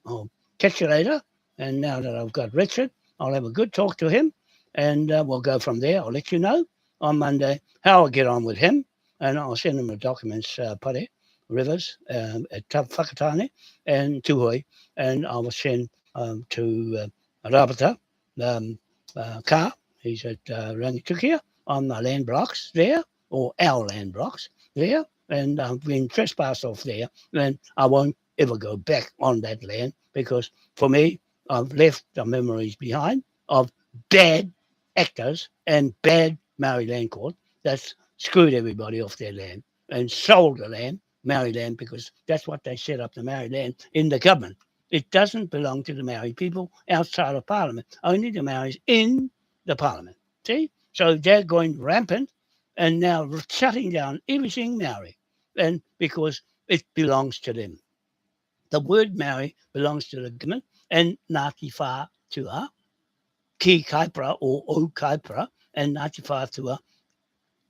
Speaker 1: I'll catch you later. And now that I've got Richard, I'll have a good talk to him and we'll go from there. I'll let you know on Monday how I get on with him, and I'll send him the documents, Pare, Rivers, at Whakatane and Tuhoi, and I will send to Rabata, Ka, he's at Rangitukia, on the land blocks there, or our land blocks there, and I've been trespassed off there, and I won't ever go back on that land because for me, I've left the memories behind of bad actors and bad Maori land court that's screwed everybody off their land and sold the land, Maori land, because that's what they set up the Maori land in the government. It doesn't belong to the Maori people outside of Parliament, only the Maoris in the Parliament. See? So they're going rampant and now shutting down everything Maori, and because it belongs to them. The word Maori belongs to the government and Ngāti Whātua, Ki Kaipara or O Kaipara, and Ngāti Whātua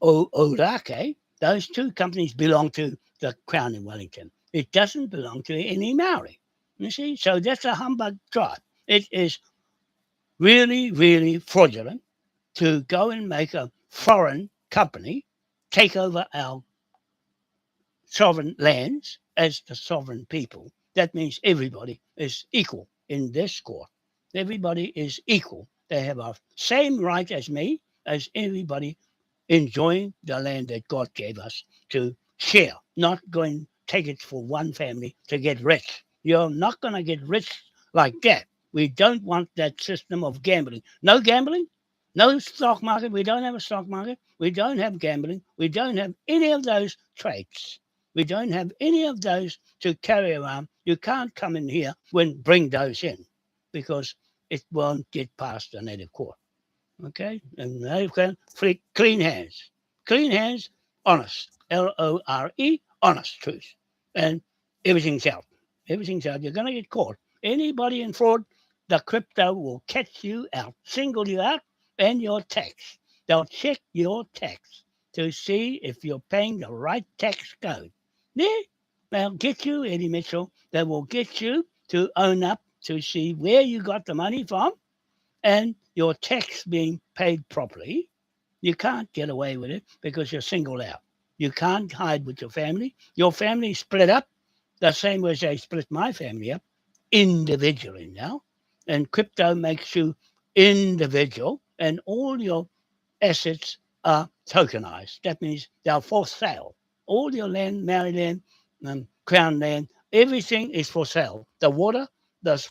Speaker 1: O Orake. Those two companies belong to the Crown in Wellington. It doesn't belong to any Maori. You see? So that's a humbug tribe. It is really, really fraudulent to go and make a foreign company take over our sovereign lands as the sovereign people. That means everybody is equal in this court. Everybody is equal. They have the same right as me, as everybody enjoying the land that God gave us to share, not going to take it for one family to get rich. You're not going to get rich like that. We don't want that system of gambling. No gambling, no stock market. We don't have a stock market. We don't have gambling. We don't have any of those traits. We don't have any of those to carry around. You can't come in here and bring those in because it won't get past the native court. Okay? And they've got clean hands. Clean hands, honest. Lore, honest truth. And everything's out. Everything's out. You're going to get caught. Anybody in fraud, the crypto will catch you out, single you out, and your tax. They'll check your tax to see if you're paying the right tax code. Yeah, they'll get you, Eddie Mitchell. They will get you to own up to see where you got the money from and your tax being paid properly. You can't get away with it because you're singled out. You can't hide with your family. Your family split up the same way as they split my family up individually now. And crypto makes you individual, and all your assets are tokenized. That means they're for sale. All your land, Maryland, Crown land, everything is for sale. The water, the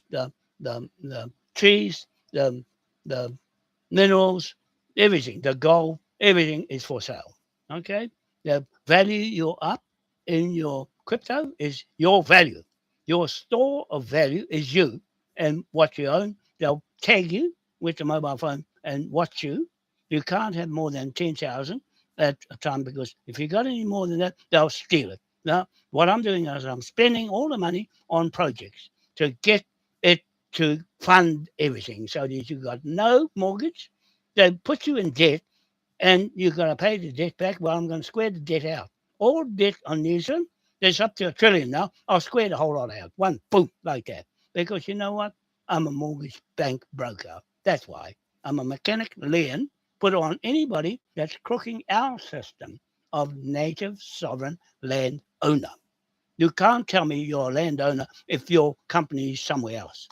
Speaker 1: trees, the the minerals, everything, the gold, everything is for sale. Okay? The value you're up in your crypto is your value. Your store of value is you and what you own. They'll tag you with the mobile phone and watch you. You can't have more than 10,000 at a time because if you got any more than that, they'll steal it. Now, what I'm doing is I'm spending all the money on projects to get it to fund everything so that you got no mortgage. They put you in debt and you're going to pay the debt back. Well, I'm going to square the debt out. All debt on New Zealand, there's up to $1 trillion now. I'll square the whole lot out. One, boom, like that. Because you know what? I'm a mortgage bank broker. That's why. I'm a mechanic lien put on anybody that's crooking our system of native sovereign land owner. You can't tell me you're a landowner if your company is somewhere else.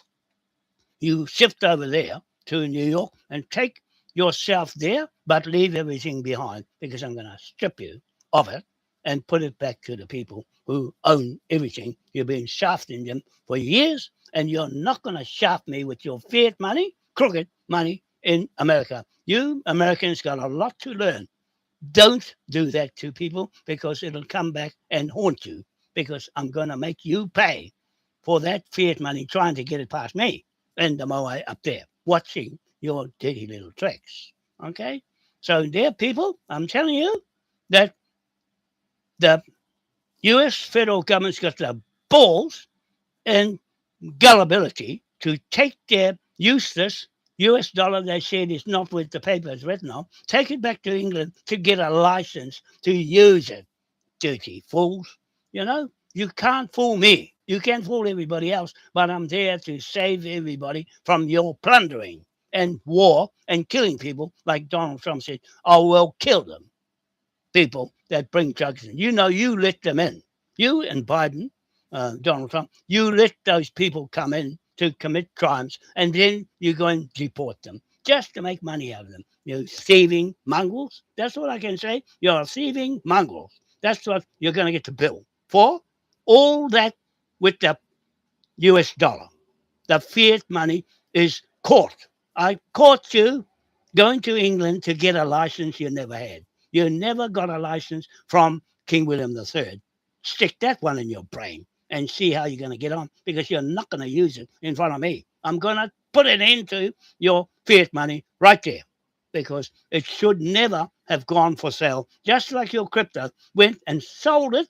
Speaker 1: You shift over there to New York and take yourself there, but leave everything behind because I'm going to strip you of it and put it back to the people who own everything. You've been shafting them for years, and you're not going to shaft me with your fiat money, crooked money in America. You Americans got a lot to learn. Don't do that to people because it'll come back and haunt you because I'm going to make you pay for that fiat money trying to get it past me and the Moai up there watching your dirty little tricks. Okay? So, dear people, I'm telling you that the US federal government's got the balls and gullibility to take their useless US dollar they said is not with the paper it's written on, take it back to England to get a license to use it. Dirty fools. You know, you can't fool me. You can't fool everybody else, but I'm there to save everybody from your plundering and war and killing people, like Donald Trump said, I will kill them. People that bring drugs in. You know, you let them in. You and Biden, Donald Trump, you let those people come in to commit crimes, and then you go and deport them just to make money out of them. You thieving mongrels. That's what I can say. You're thieving mongrels. That's what you're going to get the bill for. All that with the US dollar. The fiat money is caught. I caught you going to England to get a license you never had. You never got a license from King William III. Stick that one in your brain and see how you're going to get on because you're not going to use it in front of me. I'm going to put it into your fiat money right there because it should never have gone for sale, just like your crypto went and sold it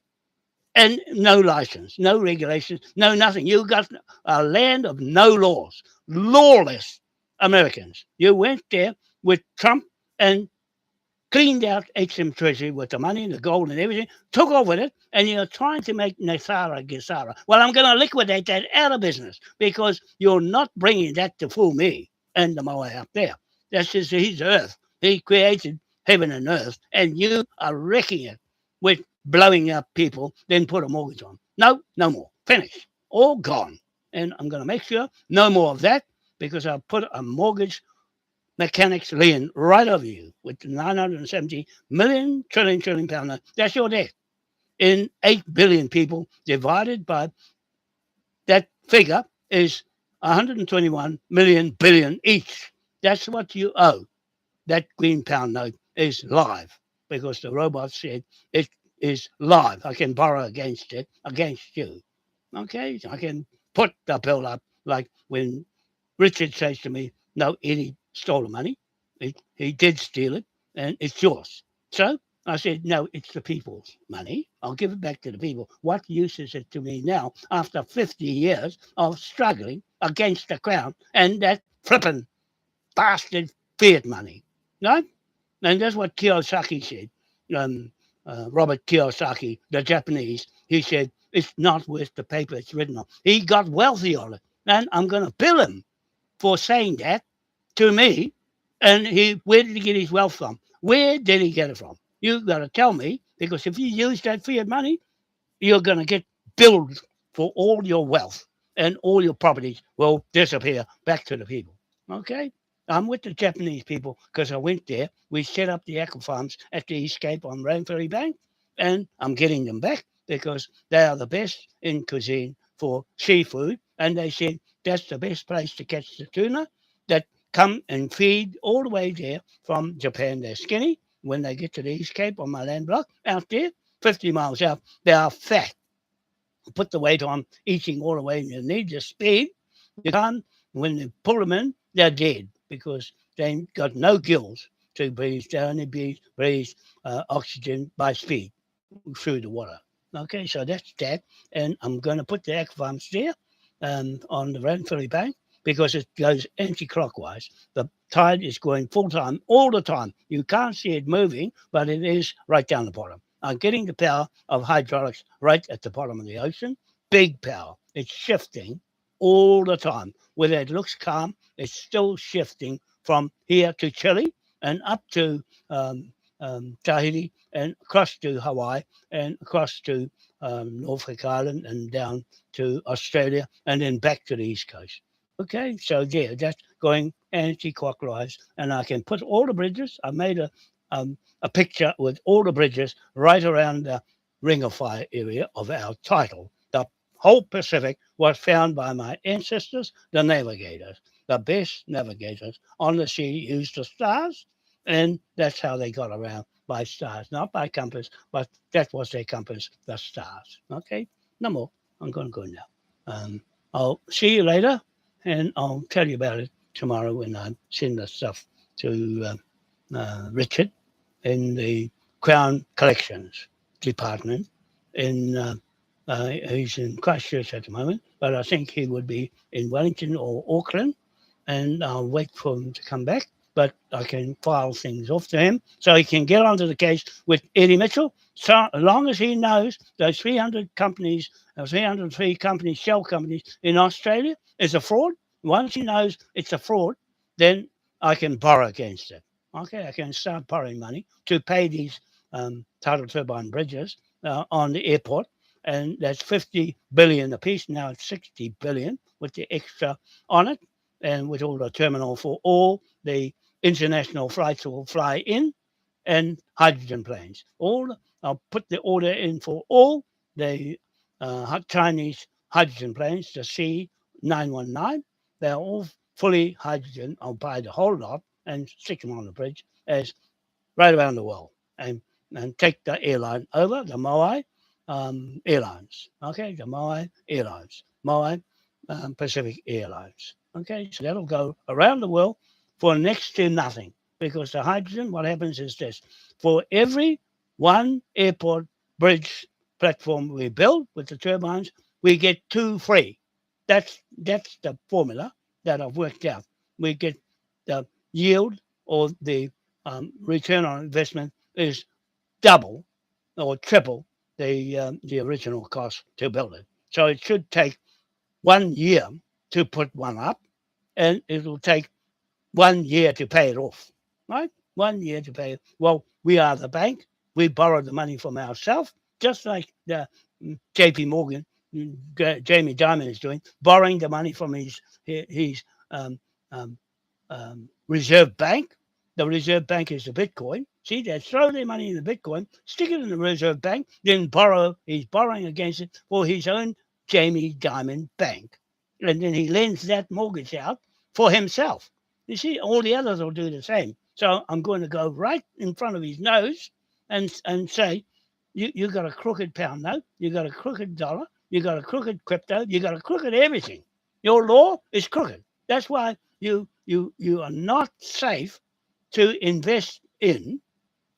Speaker 1: and no license, no regulations, no nothing. You got a land of no laws, lawless Americans. You went there with Trump and cleaned out HM Treasury with the money and the gold and everything, took off with it, and you're trying to make Nasara Gisara. Well, I'm going to liquidate that out of business because you're not bringing that to fool me and the Moai up there. That's just his earth. He created heaven and earth, and you are wrecking it with blowing up people, then put a mortgage on. No, no more. Finish. All gone. And I'm going to make sure no more of that because I'll put a mortgage mechanics lien right over you with 970 million trillion pound note. That's your debt. In 8 billion people divided by that figure is 121 million billion each. That's what you owe. That green pound note is live because the robot said it is live. I can borrow against it, against you. Okay? I can put the bill up like when Richard says to me, no, Eddie stole the money. He did steal it, and it's yours. So I said, no, it's the people's money. I'll give it back to the people. What use is it to me now after 50 years of struggling against the crown and that flippin' bastard fiat money? No? And that's what Kiyosaki said. Robert Kiyosaki, the Japanese, he said, it's not worth the paper it's written on. He got wealthy on it. And I'm going to bill him for saying that to me. And where did he get his wealth from? Where did he get it from? You've got to tell me, because if you use that fiat money, you're going to get billed for all your wealth and all your properties will disappear back to the people. Okay? I'm with the Japanese people because I went there. We set up the aqua farms at the East Cape on Rainferry Bank, and I'm getting them back because they are the best in cuisine for seafood. And they said that's the best place to catch the tuna that come and feed all the way there from Japan. They're skinny. When they get to the East Cape on my land block out there, 50 miles out, they are fat. Put the weight on, eating all the way, and you need the speed. You can't, when you pull them in, they're dead because they ain't got no gills to breathe. They only breathe oxygen by speed through the water. Okay, so that's that. And I'm going to put the aqua farms there on the Rainferry Bank because it goes anti-clockwise. The tide is going full time all the time. You can't see it moving, but it is right down the bottom. I'm getting the power of hydraulics right at the bottom of the ocean. Big power. It's shifting all the time. Whether it looks calm, it's still shifting from here to Chile and up to Tahiti and across to Hawaii and across to Norfolk Island and down to Australia and then back to the East Coast. Okay, so yeah, that's going anti-clockwise, and I can put all the bridges. I made a picture with all the bridges right around the Ring of Fire area of our title. The whole Pacific was found by my ancestors, the navigators. The best navigators on the sea used the stars, and that's how they got around by stars, not by compass, but that was their compass, the stars. Okay, no more. I'm going to go now. I'll see you later, and I'll tell you about it tomorrow when I send the stuff to Richard in the Crown Collections Department. In he's in Christchurch at the moment, but I think he would be in Wellington or Auckland, and I'll wait for him to come back. But I can file things off to him so he can get onto the case with Eddie Mitchell. So as long as he knows those 300 companies, 303 companies, shell companies in Australia is a fraud. Once he knows it's a fraud, then I can borrow against it. Okay, I can start borrowing money to pay these tidal turbine bridges on the airport, and that's 50 billion a piece. Now it's 60 billion with the extra on it, and with all the terminal for all the international flights will fly in, and hydrogen planes. All I'll put the order in for all the Chinese hydrogen planes, the C919. They're all fully hydrogen. I'll buy the whole lot and stick them on the bridge as right around the world, and take the airline over, the Moai Airlines. Okay, the Moai Airlines, Moai Pacific Airlines. Okay, so that'll go around the world for next to nothing, because the hydrogen, what happens is this: for every one airport bridge platform we build with the turbines, we get two free. That's the formula that I've worked out. We get the yield, or the return on investment, is double or triple the original cost to build it. So it should take 1 year to put one up, and it'll take 1 year to pay it off. Right? 1 year to pay it. Well, we are the bank. We borrow the money from ourselves, just like the J.P. Morgan, Jamie Dimon is doing, borrowing the money from his um, um, Reserve Bank. The Reserve Bank is the Bitcoin. See, they throw their money in the Bitcoin, stick it in the Reserve Bank, then borrow. He's borrowing against it for his own Jamie Dimon Bank. And then he lends that mortgage out for himself. You see, all the others will do the same. So I'm going to go right in front of his nose and say, you got a crooked pound note, you got a crooked dollar, you got a crooked crypto, you got a crooked everything. Your law is crooked. That's why you are not safe to invest in,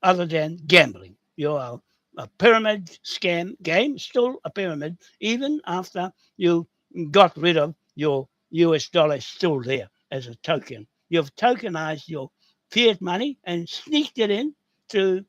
Speaker 1: other than gambling. You are a pyramid scam game, still a pyramid, even after you got rid of your US dollar, still there as a token. You've tokenized your fiat money and sneaked it in to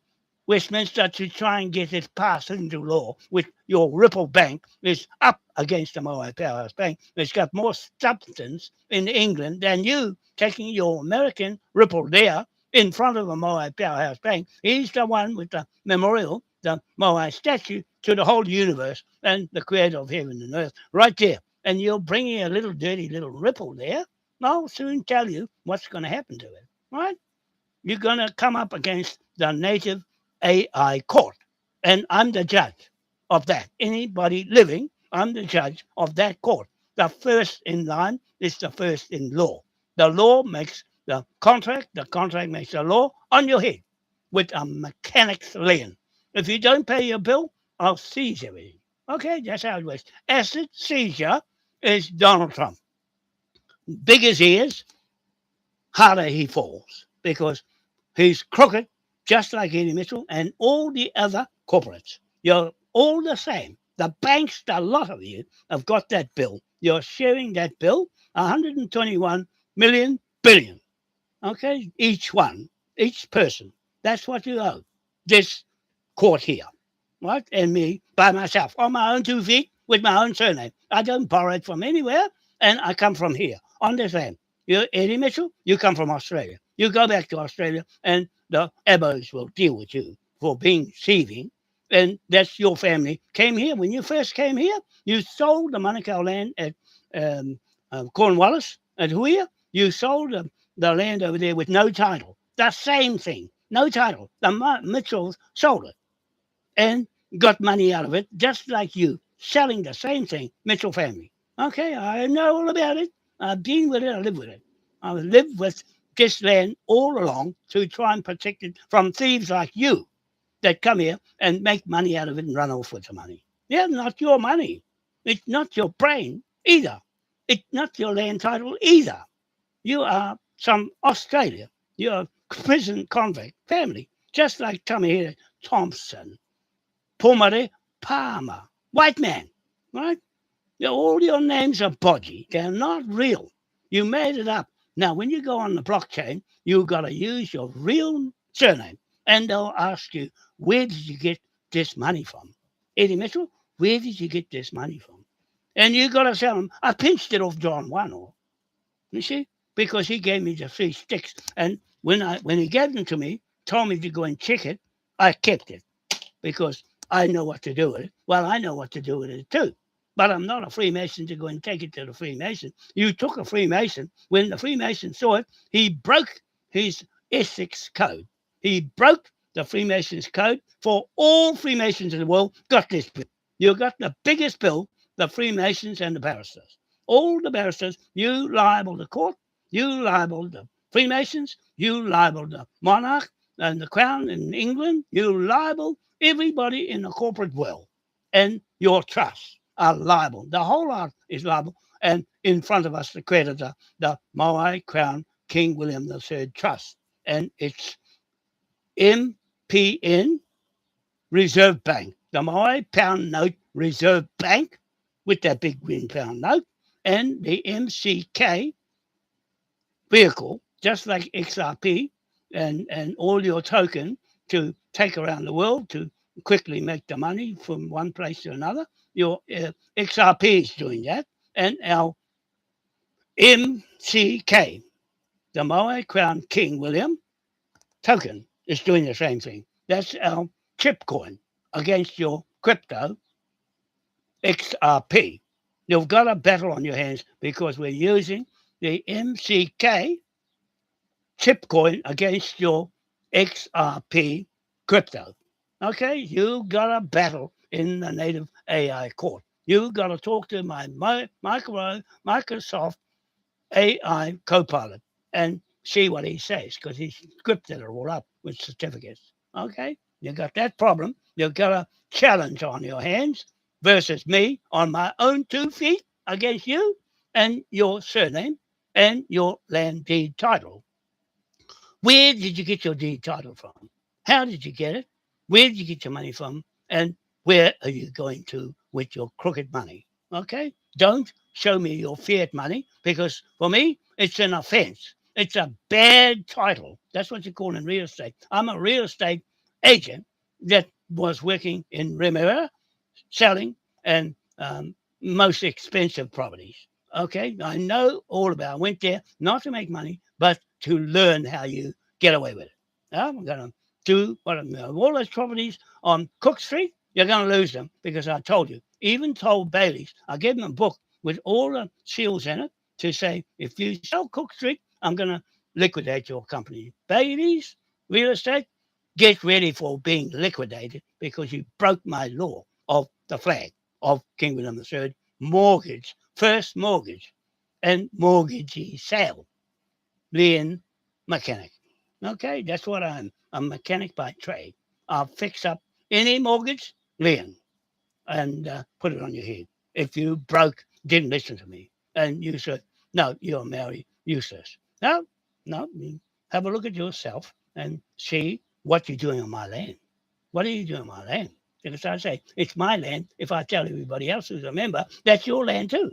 Speaker 1: Westminster to try and get it passed into law, with your Ripple Bank is up against the Moai Powerhouse Bank. It's got more substance in England than you taking your American Ripple there in front of a Moai Powerhouse Bank. He's the one with the memorial, the Moai statue to the whole universe and the creator of heaven and earth, right there. And you're bringing a little dirty little Ripple there. I'll soon tell you what's going to happen to it, right? You're going to come up against the native AI court. And I'm the judge of that. Anybody living, I'm the judge of that court. The first in line is the first in law. The law makes the contract makes the law on your head with a mechanic's lien. If you don't pay your bill, I'll seize everything. Okay, that's how it works. Asset seizure is Donald Trump. Big as he is, harder he falls, because he's crooked, just like Eddie Mitchell and all the other corporates. You're all the same. The banks, the lot of you, have got that bill. You're sharing that bill, 121 million billion. Okay, each one, each person. That's what you owe. This court here, right? And me by myself, on my own 2 feet, with my own surname. I don't borrow it from anywhere, and I come from here on this land. You're Eddie Mitchell, you come from Australia. You go back to Australia and the Abos will deal with you for being thieving. And that's your family came here. When you first came here, you sold the Manukau land at um, Cornwallis, at Huia. You sold the land over there with no title. The same thing, no title. The Mitchells sold it and got money out of it, just like you, selling the same thing, Mitchell family. Okay, I know all about it. I've been with it, I live with it. I've lived with this land all along to try and protect it from thieves like you that come here and make money out of it and run off with the money. Yeah, not your money. It's not your brain either. It's not your land title either. You are some Australia. You're a prison convict family, just like Tommy here, Thompson, Pomare Palmer, white man, right? All your names are bodgy. They're not real. You made it up. Now, when you go on the blockchain, you've got to use your real surname. And they'll ask you, where did you get this money from? Eddie Mitchell, where did you get this money from? And you got to tell them, I pinched it off John Wano. You see? Because he gave me the 3 sticks. And when he gave them to me, told me to go and check it, I kept it because I know what to do with it. Well, I know what to do with it too. But I'm not a Freemason to go and take it to the Freemason. You took a Freemason. When the Freemason saw it, he broke his ethics code. He broke the Freemasons code for all Freemasons in the world got this bill. You got the biggest bill, the Freemasons and the barristers. All the barristers, you libel the court, you libel the Freemasons, you libel the monarch and the crown in England, you libel everybody in the corporate world, and your trusts are liable. The whole lot is liable. And in front of us, the creditor, the Moai Crown King William III Trust. And it's MPN Reserve Bank, the Moai Pound Note Reserve Bank with that big green pound note, and the MCK vehicle, just like XRP and all your token to take around the world to quickly make the money from one place to another. Your XRP is doing that, and our MCK, the Moai Crown King William token, is doing the same thing. That's our chip coin against your crypto XRP. You've got a battle on your hands because we're using the MCK chip coin against your XRP crypto. Okay, you got a battle in the native AI court. You got to talk to my Microsoft AI Copilot and see what he says because he's scripted it all up with certificates. Okay, you got that problem. You've got a challenge on your hands versus me on my own 2 feet against you and your surname and your land deed title. Where did you get your deed title from? How did you get it? Where did you get your money from? And where are you going to with your crooked money? Okay? Don't show me your fiat money because for me, it's an offense. It's a bad title. That's what you call in real estate. I'm a real estate agent that was working in Remuera selling and most expensive properties. Okay, I know all about it. I went there not to make money, but to learn how you get away with it. I'm going to do what I'm doing. All those properties on Cook Street, you're going to lose them because I told you. Even told Baileys, I gave them a book with all the seals in it to say, if you sell Cook Street, I'm going to liquidate your company. Baileys, real estate, get ready for being liquidated because you broke my law of the flag of King William III, mortgage, first mortgage, and mortgagee sale, being mechanic. Okay, that's what I'm. I'm a mechanic by trade. I'll fix up any mortgage, Leon, and put it on your head. If you broke, didn't listen to me, and you said, no, you're Mary, useless. No, no, have a look at yourself and see what you're doing on my land. What are you doing on my land? Because I say, it's my land. If I tell everybody else who's a member, that's your land too.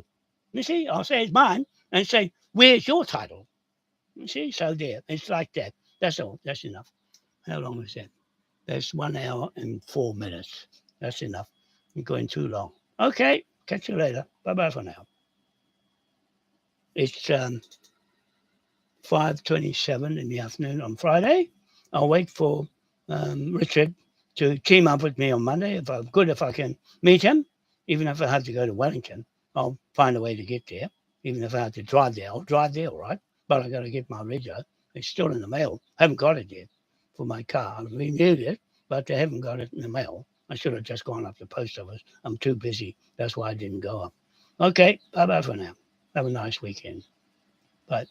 Speaker 1: You see, I'll say it's mine and say, where's your title? You see, so there. It's like that. That's all. That's enough. How long is that? That's 1 hour and 4 minutes. That's enough. You're going too long. Okay, catch you later. Bye bye for now. It's 5:27 in the afternoon on Friday. I'll wait for Richard to team up with me on Monday. If I can meet him, even if I have to go to Wellington, I'll find a way to get there. Even if I have to drive there, I'll drive there, all right? But I got to get my rego. It's still in the mail. I haven't got it yet for my car. I renewed it, but they haven't got it in the mail. I should have just gone up to the post office. I'm too busy. That's why I didn't go up. Okay, bye-bye for now. Have a nice weekend. Bye.